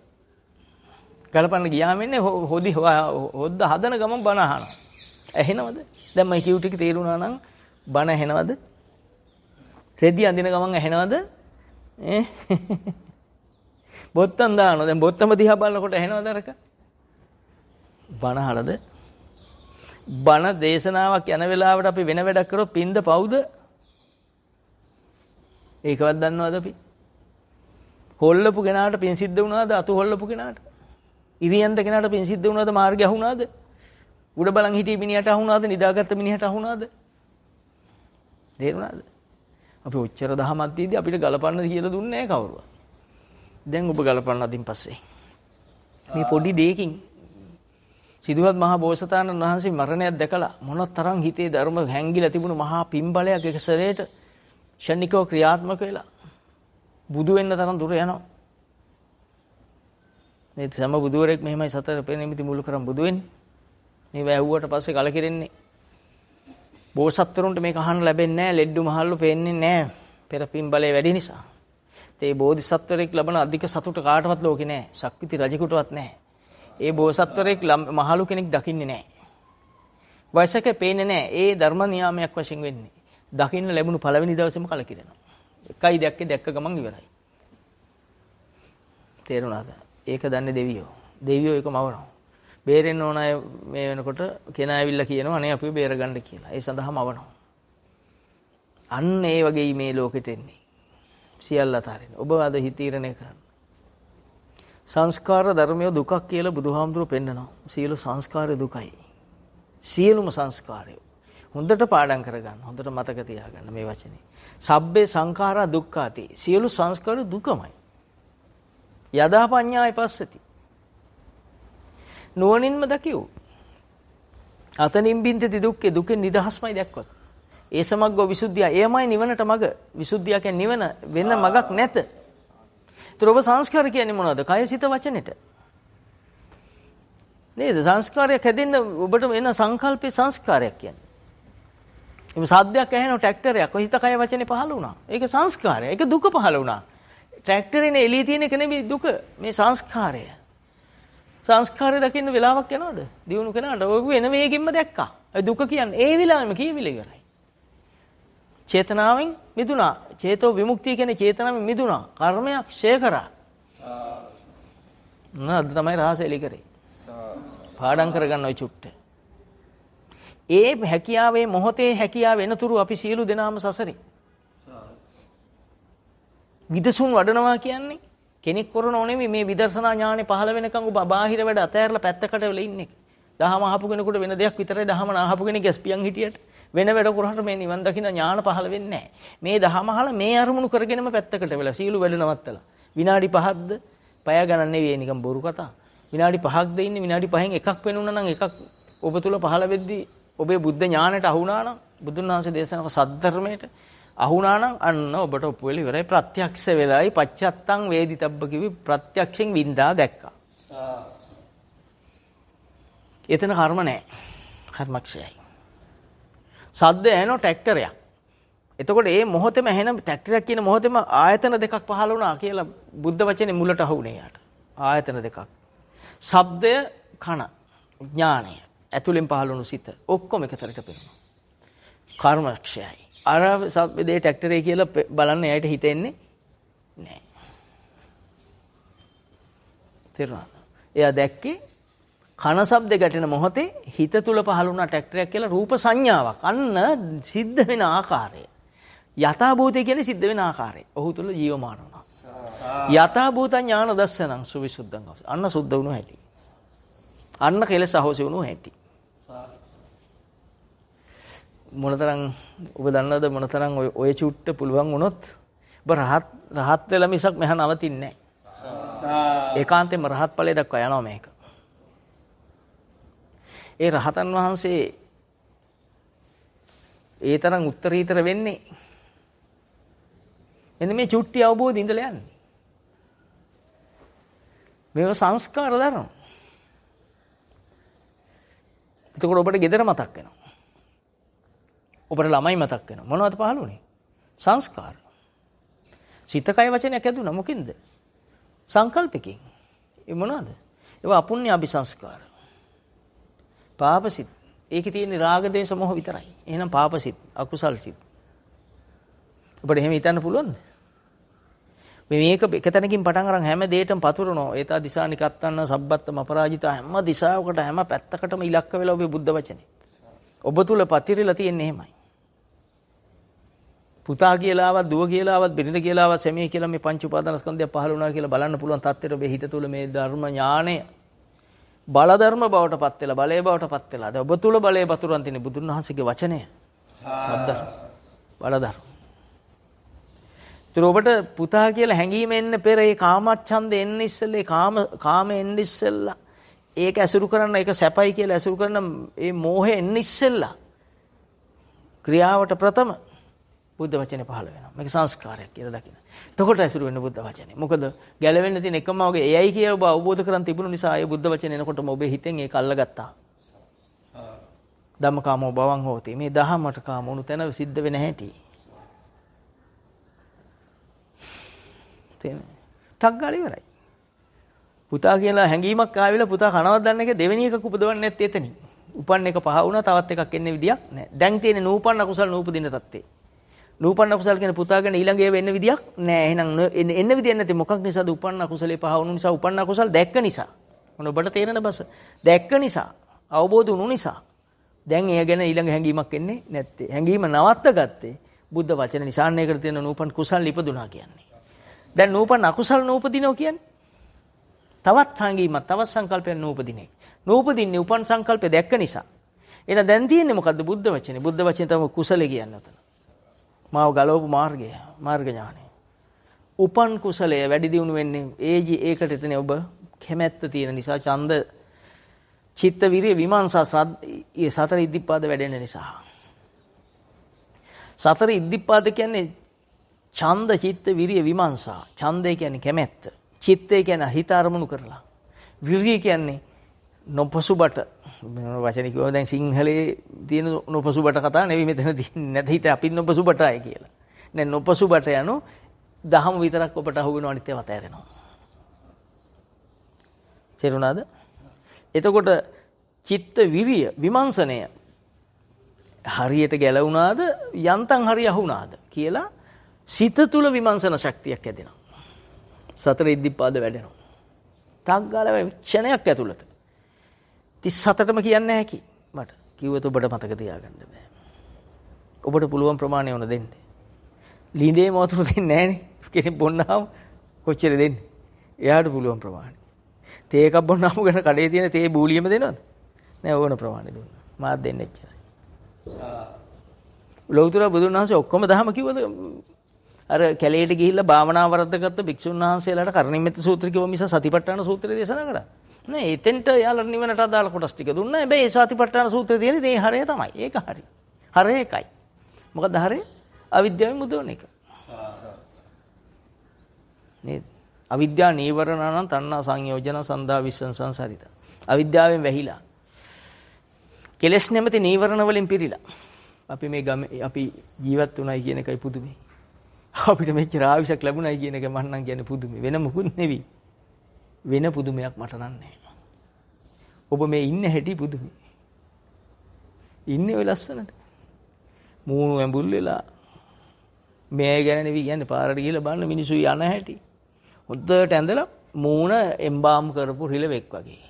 ගලපන්න ගියාම එන්නේ හොද්ද හදන ගමන් බණ අහනවා. ඇහෙනවද? දැන් මම කියු ටික තේරුණා නම් බණ ඇහෙනවද? රෙදි අඳින ගමන් ඇහෙනවද? බොත්තම් දානවා. දැන් බොත්තම දිහා බලනකොට ඇහෙනවද අරක? බණ අහලාද? බණ දේශනාවක් යන වෙලාවට අපි වෙන වැඩක් කරොත් පින්ද පවුද? ඒකවත් දන්නවද අපි? හොල්ලපු කෙනාට පින් සිද්ධ වුණාද? අතු හොල්ලපු කෙනාට. ඉරියන්ද කෙනාට පින් සිද්ධ වුණාද? මාර්ගය අහුණාද? උඩ බලන් හිටිය මිනිහට අහුණාද? නිදාගත්ත මිනිහට අහුණාද? තේරුණාද? අපි ඔච්චර දහමක් දීදී අපිට ගලපන්න කියලා දුන්නේ නැහැ කවුරුවත්. දැන් ඔබ ගලපන්න අදින් පස්සේ මේ පොඩි දෙයකින් සිදුවත් මහා බෝසතාණන් වහන්සේ මරණයක් දැකලා මොනතරම් හිතේ ධර්ම හැංගිලා තිබුණු මහා පින්බලයක් එක සැරේට ෂණිකව ක්‍රියාත්මක වෙලා බුදු වෙන්න තරම් දුර යනවා. මේ සම බුදුවරයෙක් මෙහෙමයි සතර පෙර නිමිති මුල් කරන් බුදු වෙන්නේ. මේ වැහුවට පස්සේ කලකිරෙන්නේ. බෝසත්වරුන්ට මේක අහන්න ලැබෙන්නේ නැහැ. ලෙඩ්ඩු මහල්ලු පේන්නේ නැහැ. පෙර පින්බලයේ වැඩි නිසා. ඒ බෝධිසත්වරයෙක් ලබන අධික සතුට කාටවත් ලෝකේ නැහැ. ශක්තිති රජෙකුටවත් නැහැ. ඒ බෝසත්වරයෙක් මහලු කෙනෙක් දකින්නේ නැහැ. වයසක පේන්නේ නැහැ. ඒ ධර්ම නියාමයක් වශයෙන් වෙන්නේ. දකින්න ලැබුණු පළවෙනි දවසේම කලකිරෙනවා. එකයි දැක්ක ගමන් ඉවරයි. තේරුණාද? ඒක දන්නේ දෙවියෝ. දෙවියෝ ඒක මවනවා. බේරෙන්න ඕන අය මේ වෙනකොට කෙනා ඇවිල්ලා කියනවා අනේ අපිව බේරගන්න කියලා. ඒ සඳහාම මවනවා. අන්න ඒ වගේ මේ ලෝකෙට එන්නේ. සියල්ල අතරින්. ඔබ අද හිතීරණය කරන්න. සංස්කාර ධර්මය දුකක් කියලා බුදුහාමුදුරුවෝ පෙන්නනවා. සියලු සංස්කාර දුකයි. සියලුම සංස්කාරය. හොඳට පාඩම් කරගන්න. හොඳට මතක තියාගන්න මේ වචනේ. සබ්බේ සංඛාරා දුක්ඛාති. සියලු සංස්කාර දුකමයි. යදා පඤ්ඤාය පස්සති. නුවණින්ම දකියෝ. අතනින් බින්දති දුක්ඛේ දුකෙන් නිදහස්මයි දැක්කොත්. ඒ සමග්ගෝ විසුද්ධිය. එයමයි නිවනට මඟ. විසුද්ධිය කියන්නේ නිවන වෙන මඟක් නැත. ඒතර ඔබ සංස්කාර කියන්නේ මොනවද? කය සිත වචනෙට. නේද? සංස්කාරයක් හැදෙන්න ඔබට වෙන සංකල්පේ සංස්කාරයක් කියන්නේ. එimhe සාද්දයක් ඇහෙනවා ට්‍රැක්ටරයක්. ඔය හිත කය වචනේ පහළ වුණා. ඒක සංස්කාරය. ඒක දුක පහළ වුණා. ට්‍රැක්ටරේනේ එළිය තියෙන එක නෙවෙයි දුක. මේ සංස්කාරය. සංස්කාරය දකින්න වෙලාවක් යනවද? දිනුන කෙනාට ඔය වෙන වේගෙම්ම දැක්කා. ඒ දුක කියන්නේ ඒ වෙලාවෙම කියවිල ඉවරයි. චේතනාවෙන් මිදුණා. චේතෝ විමුක්තිය කියන්නේ චේතනාවෙන් මිදුණා. කර්මයක් ක්ෂය කරා. නේද? තමයි රහස එලි කරේ. පාඩම් කරගන්න ඔය චුට්ට. ඒ හැකියාවේ මොහොතේ හැකියාව වෙනතුරු අපි සියලු දෙනාම සසරේ. විදසුන් වඩනවා කියන්නේ කෙනෙක් කරනෝ නෙමෙයි මේ විදර්ශනා ඥානෙ පහළ වෙනකන් ඔබ බාහිර වැඩ අතෑරලා පැත්තකට වෙලා ඉන්නේ. දහම අහපු කෙනෙකුට වෙන දෙයක් විතරයි දහම අහපු කෙනෙක් ගැස්පියන් හිටියට වෙන වැඩ කරහට මේ නිවන් දකින්න ඥාන පහළ වෙන්නේ නැහැ. මේ දහම අහලා මේ අරමුණු කරගෙනම පැත්තකට වෙලා සීළු වැඩ නවත්තලා. විනාඩි 5ක්ද පය ගණන් නෙවෙයි නිකන් බොරු කතා. විනාඩි 5ක්ද ඉන්නේ විනාඩි 5න් එකක් වෙනුණා නම් එකක් ඔබ තුල පහළ වෙද්දී ඔබේ බුද්ධ ඥාණයට අහුණා නම් බුදුන් වහන්සේ දේශනා කළ සද්ධර්මයට අහුණා නම් අන්න ඔබට ඔප්පු වෙලා ඉවරයි. ප්‍රත්‍යක්ෂ වෙලයි පච්චත්තං වේදිතබ්බ කිවි ප්‍රත්‍යක්ෂෙන් වින්දා දැක්කා. එතන කර්ම නැහැ. කර්මක්ෂයයි. සද්ද ඇහෙන ට්‍රැක්ටරයක්. එතකොට මේ මොහොතේම ඇහෙන ට්‍රැක්ටරයක් කියන මොහොතේම ආයතන දෙකක් පහළ වුණා කියලා බුද්ධ වචනේ මුලට අහුනේ යාට. ආයතන දෙකක්. ශබ්දය කන ඥානය ඇතුලෙන් පහළ වුණු සිත ඔක්කොම එකතරට පෙනෙනවා. කර්මක්ෂයයි. අර සබ්දේ ට්‍රැක්ටරේ කියලා බලන්න එයාට හිතෙන්නේ නැහැ. තේරුණාද? එයා දැක්කේ කන ශබ්ද ගැටෙන මොහොතේ හිත තුල පහළ වුණා ට්‍රැක්ටරයක් කියලා රූප සංඥාවක්. අන්න සිද්ධ වෙන ආකාරය. යථා භූතය කියන්නේ සිද්ධ වෙන ආකාරය. ඔහු තුල ජීවමාන වුණා. යථා භූත ඥාන දස්සනං සුවිසුද්ධං. අන්න සුද්ධ වුණු හැටි. අන්න කෙලෙස අහෝසි වුණු හැටි. මොනතරම් ඔබ දන්නවද මොනතරම් ඔය චුට්ට පුළුවන් වුණොත් ඔබ රහත් වෙලා මිසක් මෙහා නවතින්නේ නැහැ. ඒකාන්තයෙන්ම රහත් ඵලය දක්වා යනවා මේක. ඒ රහතන් වහන්සේ ඒ තරම් උත්තරීතර වෙන්නේ එන්න මේ චුට්ටි අවබෝධය ඉඳලා යන්නේ. මේව සංස්කාර ධර්ම. එතකොට ඔබට gedara මතක් වෙනවා. ඔබට ළමයි මතක් වෙනවා. මොනවද පහළ වුනේ? සංස්කාර. සිත කය වචනයක් ඇදුණා මොකෙන්ද? සංකල්පකින්. ඒ මොනවද? ඒවා අපුණ්‍ය අபிසංස්කාර. පාපසිත. ඒකේ තියෙන රාග දේශ මොහ විතරයි. එහෙනම් පාපසිත, අකුසල් සිත. ඔබට එහෙම හිතන්න පුළුවන්ද? මේක එකතැනකින් පටන් අරන් හැම දෙයකටම පතුරනවා. ඒතා දිසානිකත්තන්න සබ්බත්තම අපරාජිත හැම දිශාවකට හැම පැත්තකටම ඉලක්ක වෙලා ඔබේ බුද්ධ වචනේ. ඔබ තුල පතිරලා තියෙන්නේ එහෙමයි. පුතා කියලාවත් දුව කියලාවත් බිරිඳ කියලාවත් සැමිය කියලා මේ පංච උපාදානස්කන්ධය පහළ වුණා කියලා බලන්න පුළුවන් තත්ත්වෙට ඔබේ හිත තුළ මේ ධර්ම ඥාණය බල ධර්ම බවට පත් වෙලා බලයේ බවට පත් වෙලා. දැන් ඔබ තුල බලයේ වතුරන් තියෙන බුදුන් වහන්සේගේ වචනය. බල ධර්ම. ඔබට පුතා කියලා හැඟීම එන්න පෙර ඒ කාමච්ඡන්ද එන්න ඉස්සෙල්ලා කාම එන්න ඉස්සෙල්ලා ඒක ඇසුරු කරන්න ඒක සැපයි කියලා ඇසුරු කරන ඒ මෝහය එන්න ඉස්සෙල්ලා ක්‍රියාවට ප්‍රථම බුද්ධ වචනේ පහළ වෙනවා. මේක සංස්කාරයක් කියලා දකින්න. එතකොට ඇසුරු වෙන බුද්ධ වචනේ. මොකද ගැලවෙන්න තියෙන එකම වගේ එයයි කියලා ඔබ අවබෝධ කරන් තිබුණු නිසා ආයේ බුද්ධ වචනේ එනකොටම ඔබේ හිතෙන් ඒක අල්ලගත්තා. ධම්මකාමෝ භවං හෝති. මේ දහමට කාම උණු තැන සිද්ධ වෙන හැටි. ටක් ගාලා ඉවරයි. පුතා කියලා හැඟීමක් ආවිලා පුතා කනවත් දන්න එක දෙවෙනි එකක් උපදවන්නේ නැත්තේ එතනින්. උපන් එක පහ වුණා තවත් එකක් එන්නේ විදියක් නැහැ. දැන් තියෙන්නේ නූපන්න කුසල නූපදින තත්ත්වේ. නූපන්න කුසල කියන පුතා ගැන ඊළඟ ඒව එන්න විදියක් නැහැ. එහෙනම් එන්න විදියක් නැති මොකක් නිසාද උපන්න කුසලේ පහ වුණු නිසා උපන්න කුසල දැක්ක නිසා. මොන ඔබට තේරෙන බස. දැක්ක නිසා අවබෝධ වුණු නිසා දැන් ඒ ගැන ඊළඟ හැඟීමක් එන්නේ නැත්තේ. හැඟීම නවත්ත ගත්තේ බුද්ධ වචන නිසාන්නයකට තියෙන නූපන් කුසල් ඉපදුනා කියන්නේ. දැන් නූපන් අකුසල් නූපදිනවා කියන්නේ තවත් සංගීමක් තවත් සංකල්පයක් නූපදිනේ. නූපදින්නේ උපන් සංකල්පය දැක්ක නිසා. එහෙනම් දැන් තියෙන්නේ මොකද්ද බුද්ධ වචනේ? බුද්ධ වචනේ තමයි කුසලේ කියන්නේ උතන. මාව ගලවපු මාර්ගය, මාර්ග ඥානය. උපන් කුසලය වැඩි දියුණු වෙන්නේ ඒකට එතන ඔබ කැමැත්ත තියෙන නිසා ඡන්ද චිත්ත විරිය විමර්ශන සතර ඉද්ධිපාද වැඩෙන නිසා. සතර ඉද්ධිපාද කියන්නේ ඡන්ද චිත්ත විරිය විමර්ශන. ඡන්දය කියන්නේ කැමැත්ත. චිත්තය කියන්නේ හිත අරමුණු කරලා. විරිය කියන්නේ නොපසුබට වචන කිව්වම දැන් සිංහලේ තියෙන නොපසුබට කතා නෙවෙයි මෙතන තියෙන්නේ. නැත හිත අපි නොපසුබටයි කියලා. දැන් නොපසුබට යනු දහම විතරක් ඔබට අහු වෙනවා අනිත් ඒවා තේරෙනවා. තේරුණාද? එතකොට චිත්ත විරිය විමර්ශනය හරියට ගැලවුණාද යන්තම් හරිය අහුණාද කියලා සිත තුල විමර්ශන ශක්තියක් ඇදෙනවා. සතර ඉද්ධිපාද වැඩෙනවා. ටක් ගාලා ක්ෂණයක් ඇතුළත 37ටම කියන්න හැකි මට. කිව්වොත් ඔබට මතක තියාගන්න බෑ. ඔබට පුළුවන් ප්‍රමාණය වුණ දෙන්න. ලිඳේ මොතුරු දෙන්නේ නැහනේ. කෙනෙක් බොන්නාම කොච්චර දෙන්නේ? එයාට පුළුවන් ප්‍රමාණය. තේ එකක් බොන්නාම ගන්න කඩේ තියෙන තේ බූලියම දෙනවද? නෑ ඕන ප්‍රමාණය දුන්නා. මාත් දෙන්න එච්චරයි. ලෞතර බුදුන් වහන්සේ ඔක්කොම දහම කිව්වද? අර කැලේට ගිහිල්ලා භාවනා වර්ධගත්ත භික්ෂුන් වහන්සේලාට කරණීයමෙත් සූත්‍ර කිව්ව මිස සතිපට්ඨාන සූත්‍රය දේශනා කරා. නෑ එතෙන්ට යාළුවා නිවනට අදාළ කොටස් ටික දුන්නා. හැබැයි ඒ සතිපට්ඨාන සූත්‍රයේ තියෙන දේ හරය තමයි. ඒක හරි. හරය එකයි. මොකද හරය? අවිද්‍යාවෙන් මුදවන එක. නේද? අවිද්‍යා නීවරණානම් තණ්හා සංයෝජන සන්දා විස්සං සංසාරිත. අවිද්‍යාවෙන් වැහිලා. කෙලෙස් නැමැති නීවරණ වලින් පිරීලා. අපි මේ ගමේ අපි ජීවත් වුණයි කියන එකයි පුදුමයි. අපිට මෙච්චර ආවිෂක් ලැබුණයි කියන එක මන්නම් කියන්නේ පුදුමයි. වෙන මොකුත් නෙවෙයි. වෙන පුදුමයක් මට නන්නේ. ඔබ මේ ඉන්න හැටි පුදුමයි. ඉන්නේ ඔය ලස්සනට. මූණු ඇඹුල් වෙලා මේ ගැන නෙවෙයි කියන්නේ පාරට ගිහලා බලන්න මිනිස්සු යන හැටි. හොද්දට ඇඳලා මූණ එම්බාම් කරපු රිලෙවෙක් වගේ.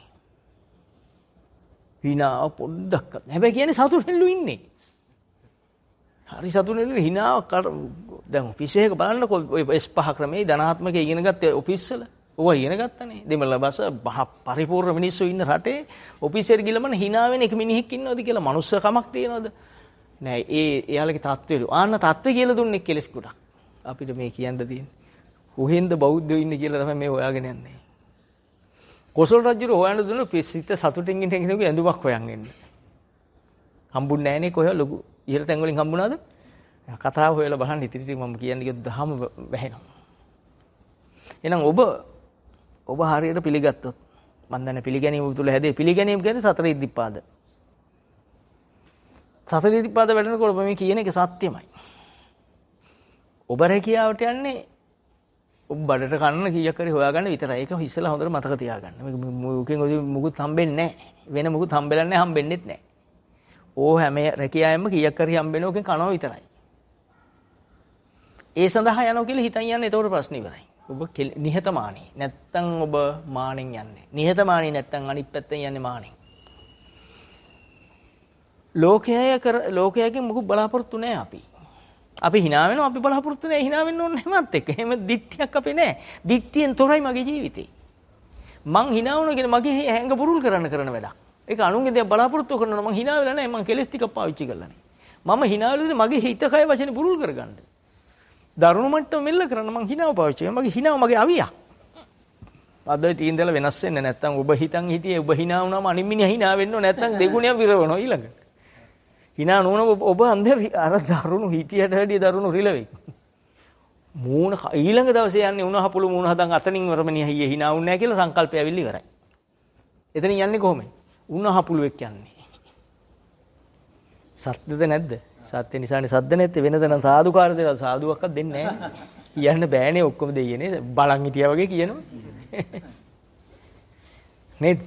hina පොඩ්ඩක්. හැබැයි කියන්නේ සතුටෙන්ලු ඉන්නේ. හරි සතුටෙන්ලු hina දැන් ඔෆිස් එකක බලන්නකො ඔය S5 ක්‍රමේ ධනාත්මක ඉගෙන ගත්තේ ඔෆිස් වල. ඔවා ඉගෙන ගත්තනේ. දෙමළ බස පරිපූර්ණ මිනිස්සු ඉන්න රටේ ඔෆිස් එකට ගිහලා මම hina වෙන එක මිනිහෙක් ඉන්නවද කියලා මනුස්සකමක් තියනවද? නෑ එයාලගේ තත්ත්වෙලු. ආන්න තත්ත්වය කියලා දුන්නේ කෙලස් කොටක්. අපිට මේ කියන්න තියෙන්නේ. කොහෙන්ද බෞද්ධයෝ ඉන්නේ කියලා තමයි මේ හොයාගෙන යන්නේ. කොසල් රජුර හොයන්න දුන්න පිසිත සතුටින් ඉන්න කෙනෙකුගේ ඇඳුමක් හොයන් එන්නේ. හම්බුන්නේ නෑනේ කොහෙව ලොකු ඉහළ තැන් වලින් හම්බුණාද? කතාව හොයලා බලන්න ඉතින් මම කියන්නේ කිව්වොත් දහම වැහෙනවා. එහෙනම් ඔබ හරියට පිළිගත්තොත් මම දන්නේ පිළිගැනීම තුළ හැදේ පිළිගැනීම කියන්නේ සතර ඉද්ධිපාද. සතර ඉද්ධිපාද වැඩනකොට ඔබ මේ කියන එක සත්‍යමයි. ඔබ රැකියාවට යන්නේ ඔබ බඩට කන්න කීයක් හරි හොයාගන්න විතරයි. ඒක ඉස්සෙල්ලා හොඳට මතක තියාගන්න. මේකෙන් ඔය මුකුත් හම්බෙන්නේ නැහැ. වෙන මුකුත් හම්බෙන්නේ නැහැ, හම්බෙන්නෙත් නැහැ. ඕ හැම රැකියාවෙම කීයක් හරි හම්බෙන ඕකෙන් කනවා විතරයි. ඒ සඳහා යනවා කියලා හිතන් යන්නේ ඒතකොට ප්‍රශ්නේ ඉවරයි. ඔබ නිහතමානී. නැත්තම් ඔබ මානෙන් යන්නේ. නිහතමානී නැත්තම් අනිත් පැත්තෙන් යන්නේ මානෙන්. ලෝකයෙන් මොකක් බලාපොරොත්තු නැහැ අපි. අපි hina වෙනවා අපි බලාපොරොත්තු නැහැ hina වෙන්න ඕනේ නැමත් එක්ක. එහෙම දික්තියක් අපේ නැහැ. දික්තියෙන් තොරයි මගේ ජීවිතේ. මං hina වුණා කියන මගේ හැංග පුරුල් කරන වැඩක්. ඒක අනුන්ගේ දේ බලාපොරොත්තු කරනවා මං hina වෙලා නැහැ. මං කෙලස් ටිකක් පාවිච්චි කරලා නැහැ. මම hina වෙලදී මගේ හිත කය වචනේ පුරුල් කරගන්න. දරුණු මට්ටම මෙල්ල කරන්න මං hinaව පාවිච්චි කරනවා. මගේ hinaව මගේ අවියක්. අද තීන්දල වෙනස් වෙන්නේ නැත්තම් ඔබ හිතන් හිටියේ ඔබ hina වුණාම අනිත් මිනිහා hina වෙන්න ඕන නැත්තම් දෙගුණයක් විරවනවා ඊළඟට. hina නොවන ඔබ අන්දර අර දරුණු හිටියට වැඩිය දරුණු රිලෙවි. මූණ ඊළඟ දවසේ යන්නේ උණ හපුළු මූණ හදන් අතනින් වරමනිය හයිය hina වුන්නේ නැහැ කියලා සංකල්පය ඇවිල්ලි ඉවරයි. එතනින් යන්නේ කොහොමද? උණ හපුළු එක්ක යන්නේ. සත්‍යද නැද්ද? සත්‍ය නිසානේ සද්ද නැත්තේ වෙනද නම් සාදුකාර දෙලා සාදුවක්වත් දෙන්නේ නැහැ. කියන්න බෑනේ ඔක්කොම දෙයියනේ බලන් හිටියා වගේ කියනවා. නේද?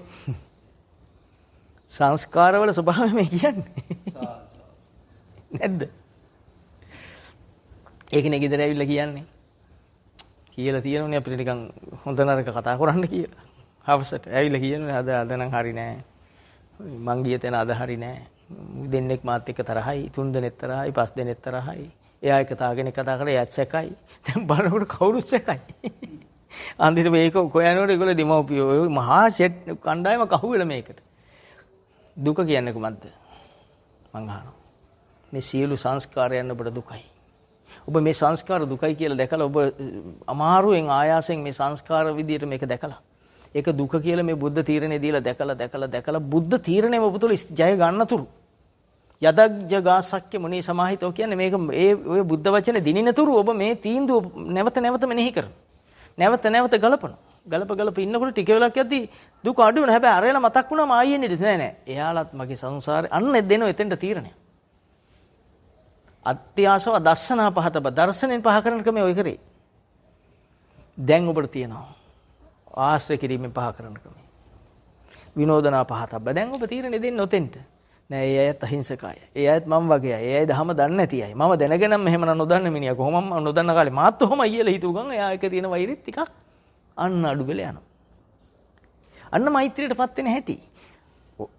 සංස්කාරවල ස්වභාවය මේ කියන්නේ. නැද්ද? ඒකනේ ගෙදර ඇවිල්ලා කියන්නේ. කියලා තියෙනුනේ අපිට නිකන් හොඳ නරක කතා කරන්න කියලා. හවසට ඇවිල්ලා කියනුනේ අද නම් හරි නෑ. මං ගිය තැන අද හරි නෑ. දෙන්නෙක් මාත් එක්ක තරහයි, තුන් දෙනෙක් තරහයි, පස් දෙනෙක් තරහයි. එයා එක තාගෙන කතා කරලා එයාත් සැකයි. දැන් බලනකොට කවුරුත් සැකයි. අන්තිමට මේක කොයනකොට ඒගොල්ලෝ දෙමව්පියෝ මහා සෙට් කණ්ඩායම කහුවෙලා මේකට. දුක කියන්නේ කොහොමද? මං අහනවා. මේ සියලු සංස්කාරයන් ඔබට දුකයි. ඔබ මේ සංස්කාර දුකයි කියලා දැකලා ඔබ අමාරුවෙන් ආයාසයෙන් මේ සංස්කාර විදියට මේක දැකලා ඒක දුක කියලා මේ බුද්ධ තීරණය දීලා දැකලා බුද්ධ තීරණයම ඔබ තුළ ජය ගන්නතුරු යදග්ජගාසක්්‍ය මුනි සමාහිතෝ කියන්නේ මේක ඔය බුද්ධ වචනේ දිනිනතුරු ඔබ මේ තීන්දුව නැවත මෙනෙහි කරනවා. නැවත ගලප ඉන්නකොට ටික වෙලක් යද්දී දුක අඩු වෙනවා. හැබැයි අරේලා මතක් වුණාම ආයෙ එන්නේ නෑ. එයාලත් මගේ සංසාරේ අන්න දෙනෝ එතෙන්ට තීරණය. අත්‍යාසව දස්සනා පහතබ දර්ශනෙන් පහ කරන ක්‍රමය ඔය කරේ. දැන් ඔබට තියෙනවා ආශ්‍රය කිරීමෙන් පහ කරන ක්‍රමය. විනෝදනා පහතබ දැන් ඔබ තීරණය දෙන්න ඔතෙන්ට. නෑ ඒ අයත් අහිංසකයි. ඒ අයත් මම වගේ අය. ඒ අය දහම දන්නේ නැති අය. මම දැනගෙනම එහෙම නොදන්න මිනිහා කොහොමම නොදන්න කාලේ මාත් ඔහොමයි කියලා හිතුව ගමන් එයා එක තියෙන වෛරෙත් ටිකක් අන්න අඩු වෙලා යනවා. අන්න මෛත්‍රියටපත් වෙන හැටි.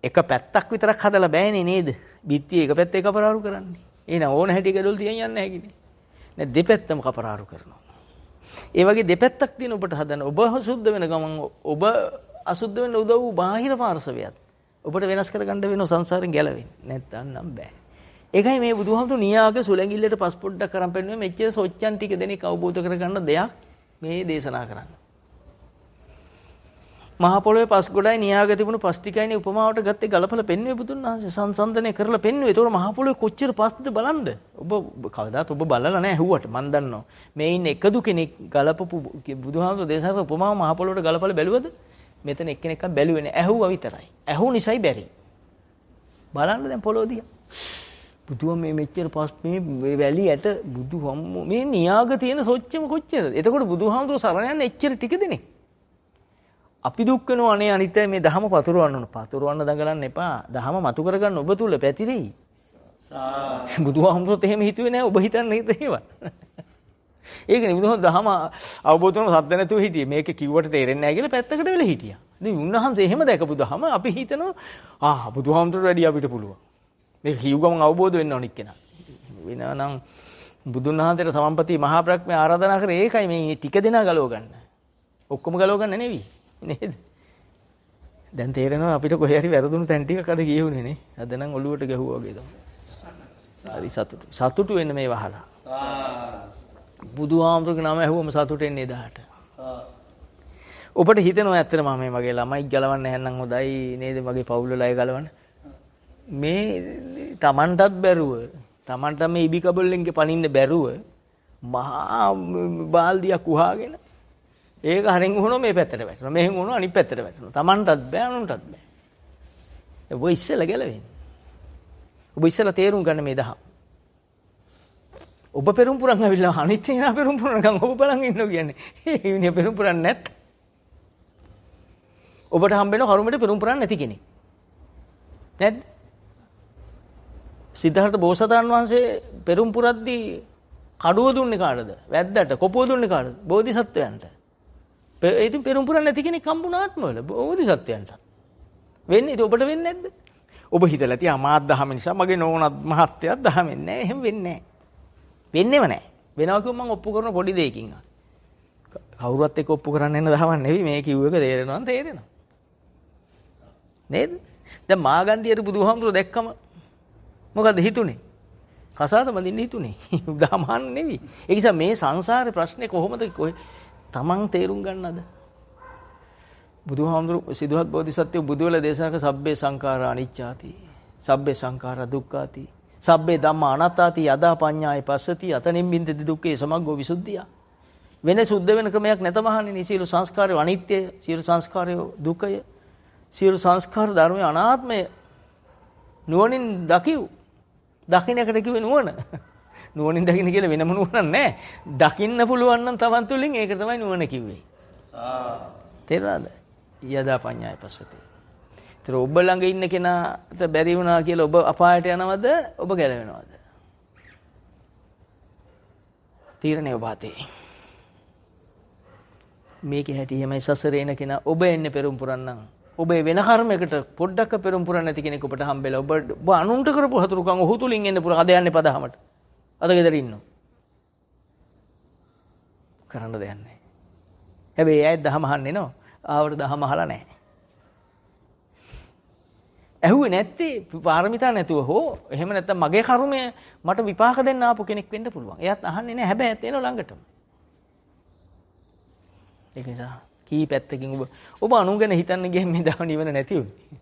එක පැත්තක් විතරක් හදලා බෑනේ නේද? බිත්තිය එක පැත්තේ කපරාරු කරන්නේ. එහෙනම් ඕන හැටි ගඩොල් තියන් යන්න හැකිනේ. නෑ දෙපැත්තම කපරාරු කරනවා. ඒ වගේ දෙපැත්තක් තියෙන ඔබට හදන්න ඔබ සුද්ධ වෙන ගමන් ඔබ අසුද්ධ වෙන උදව් බාහිර පාර්ශවයත් ඔබට වෙනස් කරගන්න වෙන සංසාරෙන් ගැලවෙන්න. නැත්තම් නම් බෑ. ඒකයි මේ බුදුහාමුදුරු නියාගේ සුලංගිල්ලට පස් පොඩ්ඩක් කරන් පෙන්නුවේ මෙච්චර සොච්චන් ටික දෙනෙක් අවබෝධ කරගන්න දෙයක් මේ දේශනා කරන්නේ. මහ පොළොවේ පස් ගොඩයි නියාගේ තිබුණු පස් ටිකයිනේ උපමාවට ගත්තේ ගලපලා පෙන්වුවේ බුදුන් වහන්සේ සංසන්දනය කරලා පෙන්වුවේ. ඒතකොට මහ පොළොවේ කොච්චර පස්ද බලන්න. ඔබ කවදාත් ඔබ බලලා නැහැ හුවට මන් දන්නවා. මේ ඉන්න එකදු කෙනෙක් ගලපපු බුදුහාමුදුරු දේශනා කරපු උපමාව මහ පොළොවට ගලපලා බැලුවද? මෙතන එක්කෙනෙක්වත් බැලුවේ නැහැ. ඇහුවා විතරයි. ඇහු නිසයි බැරි. බලන්න දැන් පොළොව දිහා. බුදුහාම මේ මෙච්චර පස් මේ වැලි ඇට බුදුහාම මේ නියාග තියෙන සොච්චම කොච්චරද? එතකොට බුදුහාමුදුරු සරණ යන්නේ එච්චර ටික දෙනෙක්. අපි දුක් වෙනවා අනේ අනිත්‍ය මේ දහම පතුරවන්න ඕන. පතුරවන්න දඟලන්න එපා. දහම මතු කරගන්න ඔබ තුල පැතිරෙයි. බුදුහාමුදුරුත් එහෙම හිතුවේ නැහැ. ඔබ හිතන්නේ ඒවා. ඒකනේ බුදුහාමුදුරුවෝ දහම අවබෝධ කරන සද්ද නැතුව හිටියේ. මේක කිව්වට තේරෙන්නේ නැහැ කියලා පැත්තකට වෙලා හිටියා. ඉතින් උන්වහන්සේ එහෙම දැකපු දහම අපි හිතනවා බුදුහාමුදුරුවෝ වැඩි අපිට පුළුවන්. මේක කිව් ගමන් අවබෝධ වෙන්න ඕන එක්කෙනා. වෙනවා නම් බුදුන් වහන්සේට සමන්පති මහා බ්‍රහ්මයා ආරාධනා කරේ ඒකයි මේ ටික දෙනා ගලව ගන්න. ඔක්කොම ගලව ගන්න නෙවෙයි. නේද? දැන් තේරෙනවා අපිට කොහේ හරි වැරදුණු තැන් ටිකක් අද ගියුනේ නේ. අද නම් ඔළුවට ගැහුවා වගේ තමයි. හරි සතුටු වෙන්න මේ වහලා. බුදුහාමුදුරුගේ නම ඇහුවම සතුට එන්නේ 1000ට. ඔබට හිතෙනවා ඇත්තටම මේ මගේ ළමයි ගලවන්න නැත්නම් හොඳයි නේද? මගේ පවුල වල අය ගලවන්න. මේ Tamanටත් බැරුව, Tamanට මේ ඉබි කබල්ලෙන්ගේ පනින්න බැරුව මහා බාල්දියක් උහාගෙන ඒක හරින් වුණොත් මේ පැත්තට වැටෙනවා. මෙහෙන් වුණොත් අනිත් පැත්තට වැටෙනවා. Tamanටත් බෑ අනුන්ටත් බෑ. ඔබ ඉස්සෙල්ලා ගැලවෙන්න. ඔබ ඉස්සෙල්ලා තේරුම් ගන්න මේ දහම. ඔබ පෙරම් පුරන් ආවිල්ලා අනිත් එනා පෙරම් පුරනකම් ඔබ බලන් ඉන්නෝ කියන්නේ. ඒ ඉන්නේ පෙරම් පුරන්නේ නැත්. ඔබට හම්බ වෙන කරුමෙට පෙරම් පුරන්නේ නැති කෙනෙක්. නැද්ද? සිද්ධාර්ථ බෝසතාණන් වහන්සේ පෙරම් පුරද්දී කඩුව දුන්නේ කාටද? වැද්දට. කොපුව දුන්නේ කාටද? බෝධිසත්වයන්ට. ඉතින් පෙරම් පුරන්නේ නැති කෙනෙක් හම්බුණ ආත්මවල බෝධිසත්වයන්ට. වෙන්නේ ඒක ඔබට වෙන්නේ නැද්ද? ඔබ හිතලා තියා මාත් දහම නිසා මගේ නෝනත් මහත්යත් දහමෙන් නැහැ. එහෙම වෙන්නේ නැහැ. වෙන්නේම නැහැ. වෙනවා කිව්වම මම ඔප්පු කරන පොඩි දෙයකින්. කවුරුත් එක්ක ඔප්පු කරන්න එන්න දහවන්නේ නෙවෙයි මේ කිව්ව එක තේරෙනවා නම් තේරෙනවා. නේද? දැන් මාගන්දියට බුදුහාමුදුරුවෝ දැක්කම මොකද හිතුනේ? කසාද බඳින්න හිතුනේ. දහමහන් නෙවෙයි. ඒ නිසා මේ සංසාරේ ප්‍රශ්නේ කොහොමද තමන් තේරුම් ගන්නද? බුදුහාමුදුරුවෝ සිදුහත් බෝධිසත්වෝ බුදුවල දේශනා කළ සබ්බේ සංඛාරා අනිච්චාති. සබ්බේ සංඛාරා දුක්ඛාති. සබ්බේ ධම්මා අනාත්තාති යදා පඤ්ඤාය පස්සති අතනින් බින්දති දුක්ඛේ සමග්ගෝ විසුද්ධිය. වෙන සුද්ධ වෙන ක්‍රමයක් නැතමහන්නේ සියලු සංස්කාරය අනිත්‍ය, සියලු සංස්කාරය දුකය, සියලු සංස්කාර ධර්මයේ අනාත්මය නුවණින් දකිව්. දකින්නකට කිව්වේ නුවණ. නුවණින් දකින්න කියලා වෙනම නුවණක් නැහැ. දකින්න පුළුවන් නම් Taman තුලින් ඒක තමයි නුවණ කිව්වේ. තේරුණාද? යදා පඤ්ඤාය පස්සති. ඒතර ඔබ ළඟ ඉන්න කෙනාට බැරි වුණා කියලා ඔබ අපායට යනවද? ඔබ ගැලවෙනවද? තීරණය ඔබ අතේ. මේකේ හැටි එහෙමයි සසරේ එන කෙනා ඔබ එන්නේ පෙරම් පුරන්නම්. ඔබ වෙන කර්මයකට පොඩ්ඩක් පෙරම් පුරන්නේ නැති කෙනෙක් ඔබට හම්බෙලා ඔබ අනුන්ට කරපු හතුරුකම් ඔහු තුලින් එන්න පුර අද යන්නේ පදහමට. අද ගෙදර ඉන්නෝ. කරන්න දෙයක් නැහැ. හැබැයි ඇයි දහම අහන්නේ නෝ? ආවට දහම අහලා නැහැ. ඇහුවේ නැත්තේ පාරමිතා නැතුව හෝ එහෙම නැත්නම් මගේ කර්මය මට විපාක දෙන්න ආපු කෙනෙක් වෙන්න පුළුවන්. එයාත් අහන්නේ නැහැ. හැබැයි ඇත්ත එන ළඟටම. ඒක නිසා කී පැත්තකින් ඔබ අනුන් ගැන හිතන්න ගියම මේ දව නිවන නැති උනේ.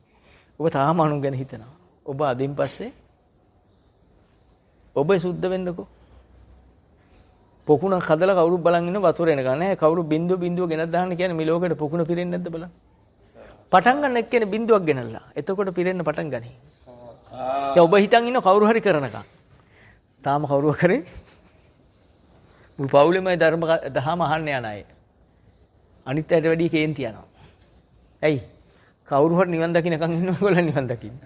ඔබ තාම අනුන් ගැන හිතනවා. ඔබ අදින් පස්සේ ඔබ සුද්ධ වෙන්නකෝ. පොකුණක් හදලා කවුරුත් බලන් ඉන්න වතුර එනකන් නෑ. කවුරු බින්දුව බින්දුව ගෙනත් දාන්න කියන්නේ මේ ලෝකෙට පොකුණ පිරෙන්නේ නැද්ද බලන්න. පටන් ගන්න එක්කනේ බින්දුවක් ගෙනල්ලා. එතකොට පිරෙන්න පටන් ගනී. දැන් ඔබ හිතන් ඉන්න කවුරු හරි කරනකම්. තාම කවුරුව කරේ? මුළු පවුලෙමයි දහම අහන්න යන අය. අනිත් අයට වැඩි කේන්ති යනවා. ඇයි? කවුරු හරි නිවන් දකින්නකම් ඉන්න ඔයගොල්ලෝ නිවන් දකින්න.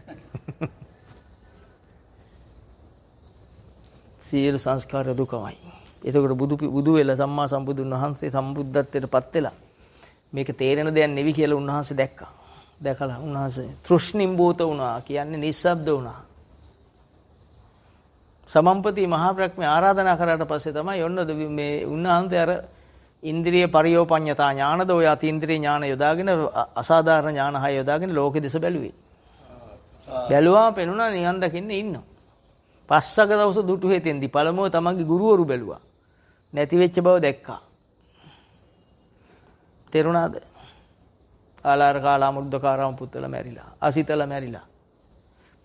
සියලු සංස්කාර දුකමයි. එතකොට බුදු වෙලා සම්මා සම්බුදුන් වහන්සේ සම්බුද්ධත්වයට පත් වෙලා මේක තේරෙන දෙයක් නෙවි කියලා උන්වහන්සේ දැක්කා. දැකලා උන්වහන්සේ තෘෂ්ණිම්බූත වුණා කියන්නේ නිස්සබ්ද වුණා. සමම්පති මහා බ්‍රහ්මයා ආරාධනා කරාට පස්සේ තමයි ඔන්න මේ උන්වහන්සේ අර ඉන්ද්‍රිය පරියෝපඤ්ඤතා ඥානද ඔය අතීන්ද්‍රිය ඥාන යොදාගෙන අසාධාරණ ඥාන හය යොදාගෙන ලෝකෙ දිස බැලුවේ. බැලුවාම පෙනුණා නිවන් දකින්න ඉන්නවා. පස්සක දවස දුටු හේතෙන්දි පළමුව තමන්ගේ ගුරුවරු බැලුවා. නැති වෙච්ච බව දැක්කා. තේරුණාද? ආලාර කාලා මුද්දකාරාම පුත්තලා මැරිලා. අසිතලා මැරිලා.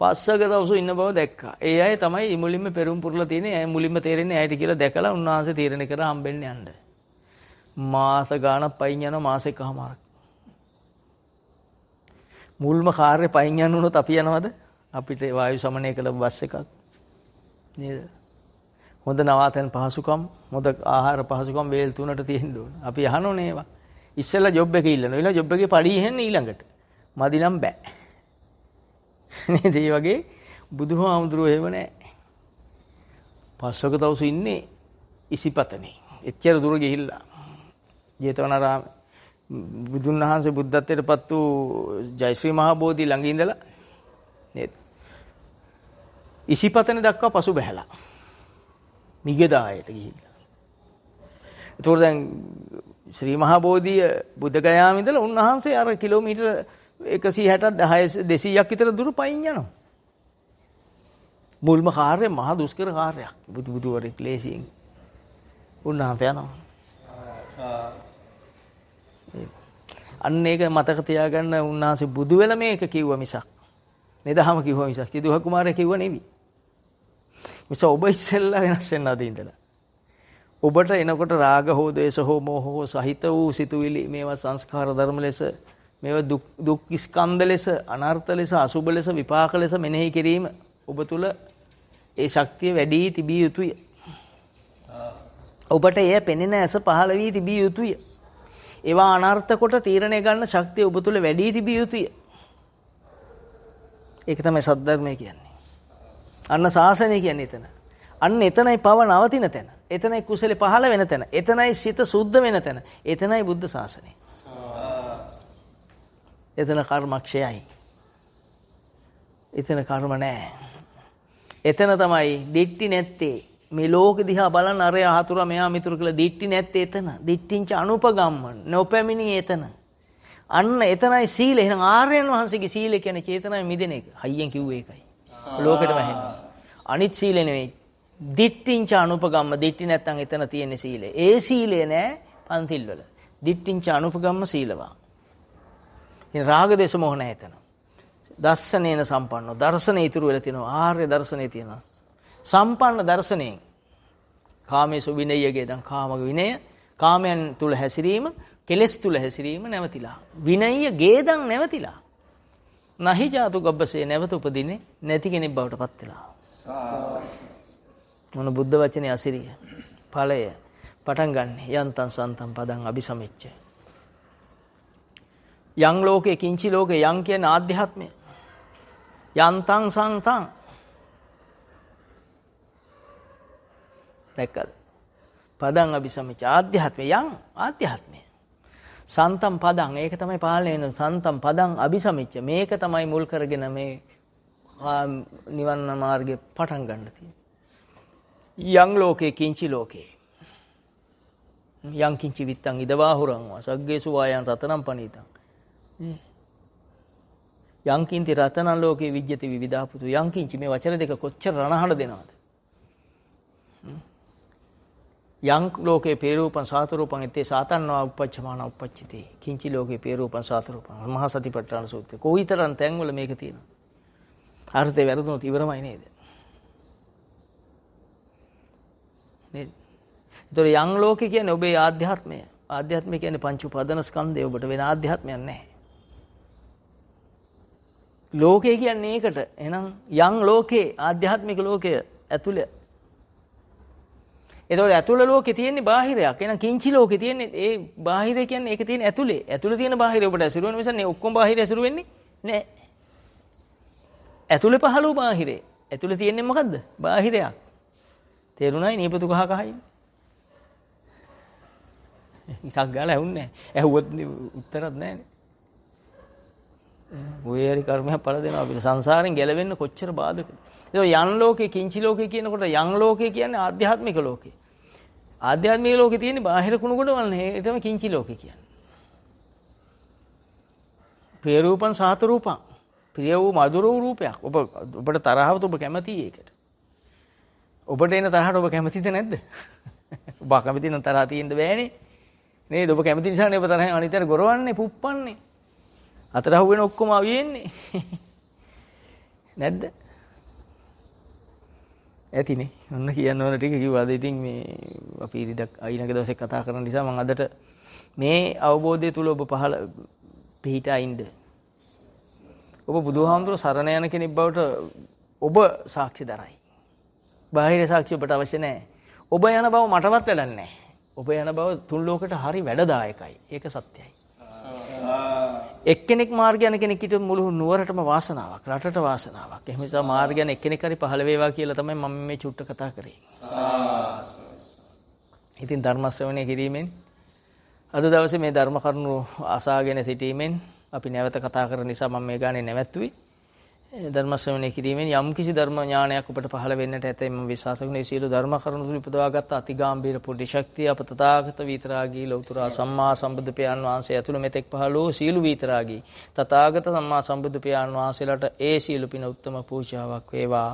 පස්සක දවස ඉන්න බව දැක්කා. ඒ අය තමයි මුලින්ම පෙරම් පුරලා තියෙන්නේ. අය මුලින්ම තේරෙන්නේ ඇයිට කියලා දැකලා උන්වහන්සේ තීරණය කර හම්බෙන්න යන්න. මාස ගාණක් පයින් යනවා මාසෙකමාරක්. මුල්ම කාර්ය පයින් යනොත් අපි යනවද? අපිට වායු සමනය කළ බස් එකක් නේද? හොඳ නවාතැන් පහසුකම්, හොඳ ආහාර පහසුකම් වේල් තුනට තියෙන්න ඕන. අපි අහනෝනේ ඒවා. ඉස්සෙල්ලා ජොබ් එක ඉල්ලනවා. ඊළඟ ජොබ් එකේ පඩි ඉහෙන්නේ ඊළඟට. මදි නම් බෑ. නේද? ඒ වගේ බුදුහාමුදුරුවෝ එහෙම නැහැ. පස්වක දවස් ඉන්නේ ඉසිපතනේ. එච්චර දුර ගිහිල්ලා ජේතවනාරාම බුදුන් වහන්සේ බුද්ධත්වයට පත් වූ ජයශ්‍රී මහා බෝධි ළඟ ඉඳලා නේද? ඉසිපතනේ දක්වා පසු බැහැලා. මිගදායට ගිහිල්ලා. ඒතකොට දැන් ශ්‍රී මහා බෝධිය බුද්ධ ගයාම ඉඳලා උන්වහන්සේ අර කිලෝමීටර 160ක් 200ක් විතර දුර පයින් යනවා. මුල්ම කාර්යය මහා දුෂ්කර කාර්යයක්. බුදුවරේ ක්ලේශයෙන් උන්වහන්සේ යනවා. අන්න ඒක මතක තියාගන්න උන්වහන්සේ බුදු වෙලා මේක කිව්ව මිසක් නෙදහම කිව්ව මිසක් සිදුහ කුමාරයා කිව්ව නෙවි. මිස ඔබ ඉස්සෙල්ලා වෙනස් වෙන්න අද ඉඳලා. ඔබට එනකොට රාග හෝ ද්වේෂ හෝ මෝහ හෝ සහිත වූ සිතුවිලි මේවා සංස්කාර ධර්ම ලෙස මේවා දුක් ස්කන්ධ ලෙස අනර්ථ ලෙස අසුබ ලෙස විපාක ලෙස මෙනෙහි කිරීම ඔබ තුල ඒ ශක්තිය වැඩි තිබිය යුතුය. ඔබට එය පෙනෙන ඇස පහළ වී තිබිය යුතුය. ඒවා අනර්ථ කොට තීරණය ගන්න ශක්තිය ඔබ තුල වැඩි තිබිය යුතුය. ඒක තමයි සද්ධර්මය කියන්නේ. අන්න ශාසනය කියන්නේ එතන. අන්න එතනයි පව නවතින තැන. එතනයි කුසල පහළ වෙන තැන. එතනයි සිත සුද්ධ වෙන තැන. එතනයි බුද්ධ ශාසනය. එතන කර්මක්ෂයයි. එතන කර්ම නැහැ. එතන තමයි දිට්ටි නැත්තේ. මේ ලෝකෙ දිහා බලන අර ආතුර මෙහා මිතුරු කියලා දිට්ටි නැත්තේ එතන. දිට්ටිංච අනුපගම්ම නොපැමිණි එතන. අන්න එතනයි සීලය. එහෙනම් ආර්යයන් වහන්සේගේ සීලය කියන්නේ චේතනාවේ මිදෙන එක. හයියෙන් කිව්වේ ඒකයි. ලෝකෙට වැහෙන්නේ. අනිත් සීලය නෙවෙයි. දිට්ඨිංච අනුපගම්ම. දිට්ඨි නැත්තම් එතන තියෙන සීලය. ඒ සීලය නෑ පන්තිල් වල. දිට්ඨිංච අනුපගම්ම සීලවා. ඉතින් රාග දේශ මොහ නැහැ එතන. දස්සනේන සම්පන්නෝ. දර්ශනේ ඉතුරු වෙලා තියෙනවා. ආර්ය දර්ශනේ තියෙනවා. සම්පන්න දර්ශනේ. කාමේසු විනයයේ දැන් කාම විනය. කාමයන් තුල හැසිරීම, කෙලෙස් තුල හැසිරීම නැවතිලා. විනය්‍ය ගේදන් නැවතිලා. නහි ජාතු ගබ්බසේ නැවත උපදින්නේ නැති කෙනෙක් බවට පත් වෙලා. මොන බුද්ධ වචනේ අසිරිය. ඵලය පටන් ගන්න. යන්තං සන්තං පදං අபிසමෙච්ච. යං ලෝකේ කිංචි ලෝකේ යං කියන ආධ්‍යාත්මය. යන්තං සන්තං. දැක්කද? පදං අபிසමෙච්ච ආධ්‍යාත්මය යං ආධ්‍යාත්මය. සන්තම් පදං ඒක තමයි පාලනය වෙන සන්තම් පදං අபிසමෙච්ච මේක තමයි මුල් කරගෙන මේ නිවන මාර්ගේ පටන් ගන්න තියෙන්නේ. යං ලෝකේ කිංචි ලෝකේ යං කිංචි විත්තං ඉදවාහුරං සග්ගේසු වායං රතනම් පනීතං යං කිංති රතනං ලෝකේ විජ්ජති විවිධාපුතු යං කිංචි මේ වචන දෙක කොච්චර රණහඩ දෙනවද? යං ලෝකේ පේරූපං සාතරූපං ඉතේ සාතන්වා උපච්චමාන උපච්චිතේ කිංචි ලෝකේ පේරූපං සාතරූපං මහා සතිපට්ඨාන සූත්‍රය කොයිතරම් තැන්වල මේක තියෙනවා. අර්ථය වැරදුනොත් ඉවරමයි නේද? නේද? ඒතර යං ලෝකේ කියන්නේ ඔබේ ආධ්‍යාත්මය. ආධ්‍යාත්මය කියන්නේ පංච උපාදාන ස්කන්ධය. ඔබට වෙන ආධ්‍යාත්මයක් නැහැ. ලෝකේ කියන්නේ ඒකට. එහෙනම් යං ලෝකේ ආධ්‍යාත්මික ලෝකය ඇතුළේ. ඒතකොට ඇතුළ ලෝකේ තියෙන්නේ බාහිරයක්. එහෙනම් කිංචි ලෝකේ තියෙන්නේ ඒ බාහිරය කියන්නේ ඒක තියෙන ඇතුළේ. ඇතුළේ තියෙන බාහිරය ඔබට ඇසුරු වෙන නිසා නේ ඔක්කොම බාහිරය ඇසුරු වෙන්නේ නැහැ. ඇතුළේ පහළ වූ බාහිරේ. ඇතුළේ තියෙන්නේ මොකද්ද? බාහිරයක්. තේරුණායි නීපතු කහ කහයි. ඉතක් ගාලා ඇහුන්නේ නැහැ. ඇහුවොත් උත්තරත් නැහැනේ. ඔය හරි කර්මයක් පළ දෙනවා අපිට. සංසාරෙන් ගැලවෙන්න කොච්චර බාධකද. ඒක යන් ලෝකේ කිංචි ලෝකේ කියනකොට යන් ලෝකේ කියන්නේ ආධ්‍යාත්මික ලෝකේ. ආධ්‍යාත්මික ලෝකේ තියෙන්නේ බාහිර කුණු කොටවල් නේ. ඒ තමයි කිංචි ලෝකේ කියන්නේ. ප්‍රිය රූපං සාත රූපං. ප්‍රිය වූ මధుර වූ රූපයක්. ඔබට තරහවත ඔබ කැමතියි ඒකට. ඔබට එන තරහට ඔබ කැමතිද නැද්ද? ඔබ කැමති නම් තරහ තියෙන්න බෑනේ. නේද? ඔබ කැමති නිසානේ ඔබ තරහෙන් අනිතර ගොරවන්නේ, පුප්පන්නේ. අතර අහුවෙන ඔක්කොම අවියෙන්නේ. නැද්ද? ඇතිනේ. ඔන්න කියන්න ඕන ටික කිව්වා. ඉතින් මේ අපි ඉරිදක් අයිනක දවසේ කතා කරන නිසා මම අදට මේ අවබෝධය තුල ඔබ පහළ පිහිටා ඉන්න. ඔබ බුදුහාමුදුර සරණ යන කෙනෙක් බවට ඔබ සාක්ෂි දරයි. බාහිර සාක්ෂි ඔබට අවශ්‍ය නැහැ. ඔබ යන බව මටවත් වැඩක් නැහැ. ඔබ යන බව තුන් ලෝකෙට හරි වැඩදායකයි. ඒක සත්‍යයි. එක්කෙනෙක් මාර්ග යන කෙනෙක් හිටියොත් මුළු නුවරටම වාසනාවක්, රටට වාසනාවක්. එහෙම නිසා මාර්ග යන එක්කෙනෙක් හරි පහළ වේවා කියලා තමයි මම මේ චුට්ට කතා කරේ. ඉතින් ධර්ම ශ්‍රවණය කිරීමෙන් අද දවසේ මේ ධර්ම කරුණු අසාගෙන සිටීමෙන් අපි නැවත කතා කරන නිසා මම මේ ගානේ නැවැත්තුවේ. ධර්ම ශ්‍රවණය කිරීමෙන් යම් කිසි ධර්ම ඥානයක් ඔබට පහළ වෙන්නට ඇතැයි මම විශ්වාස කරනවා. මේ සියලු ධර්ම කරුණු තුල උපදවාගත් අතිගාම්භීර පුණ්‍ය ශක්තිය අප තථාගත විතරාගී ලෞතර සම්මා සම්බුදු පියාණන් වහන්සේ ඇතුළු මෙතෙක් පහළ වූ සියලු විතරාගී තථාගත සම්මා සම්බුදු පියාණන් වහන්සේලාට ඒ සියලු පින උත්තම පූජාවක් වේවා.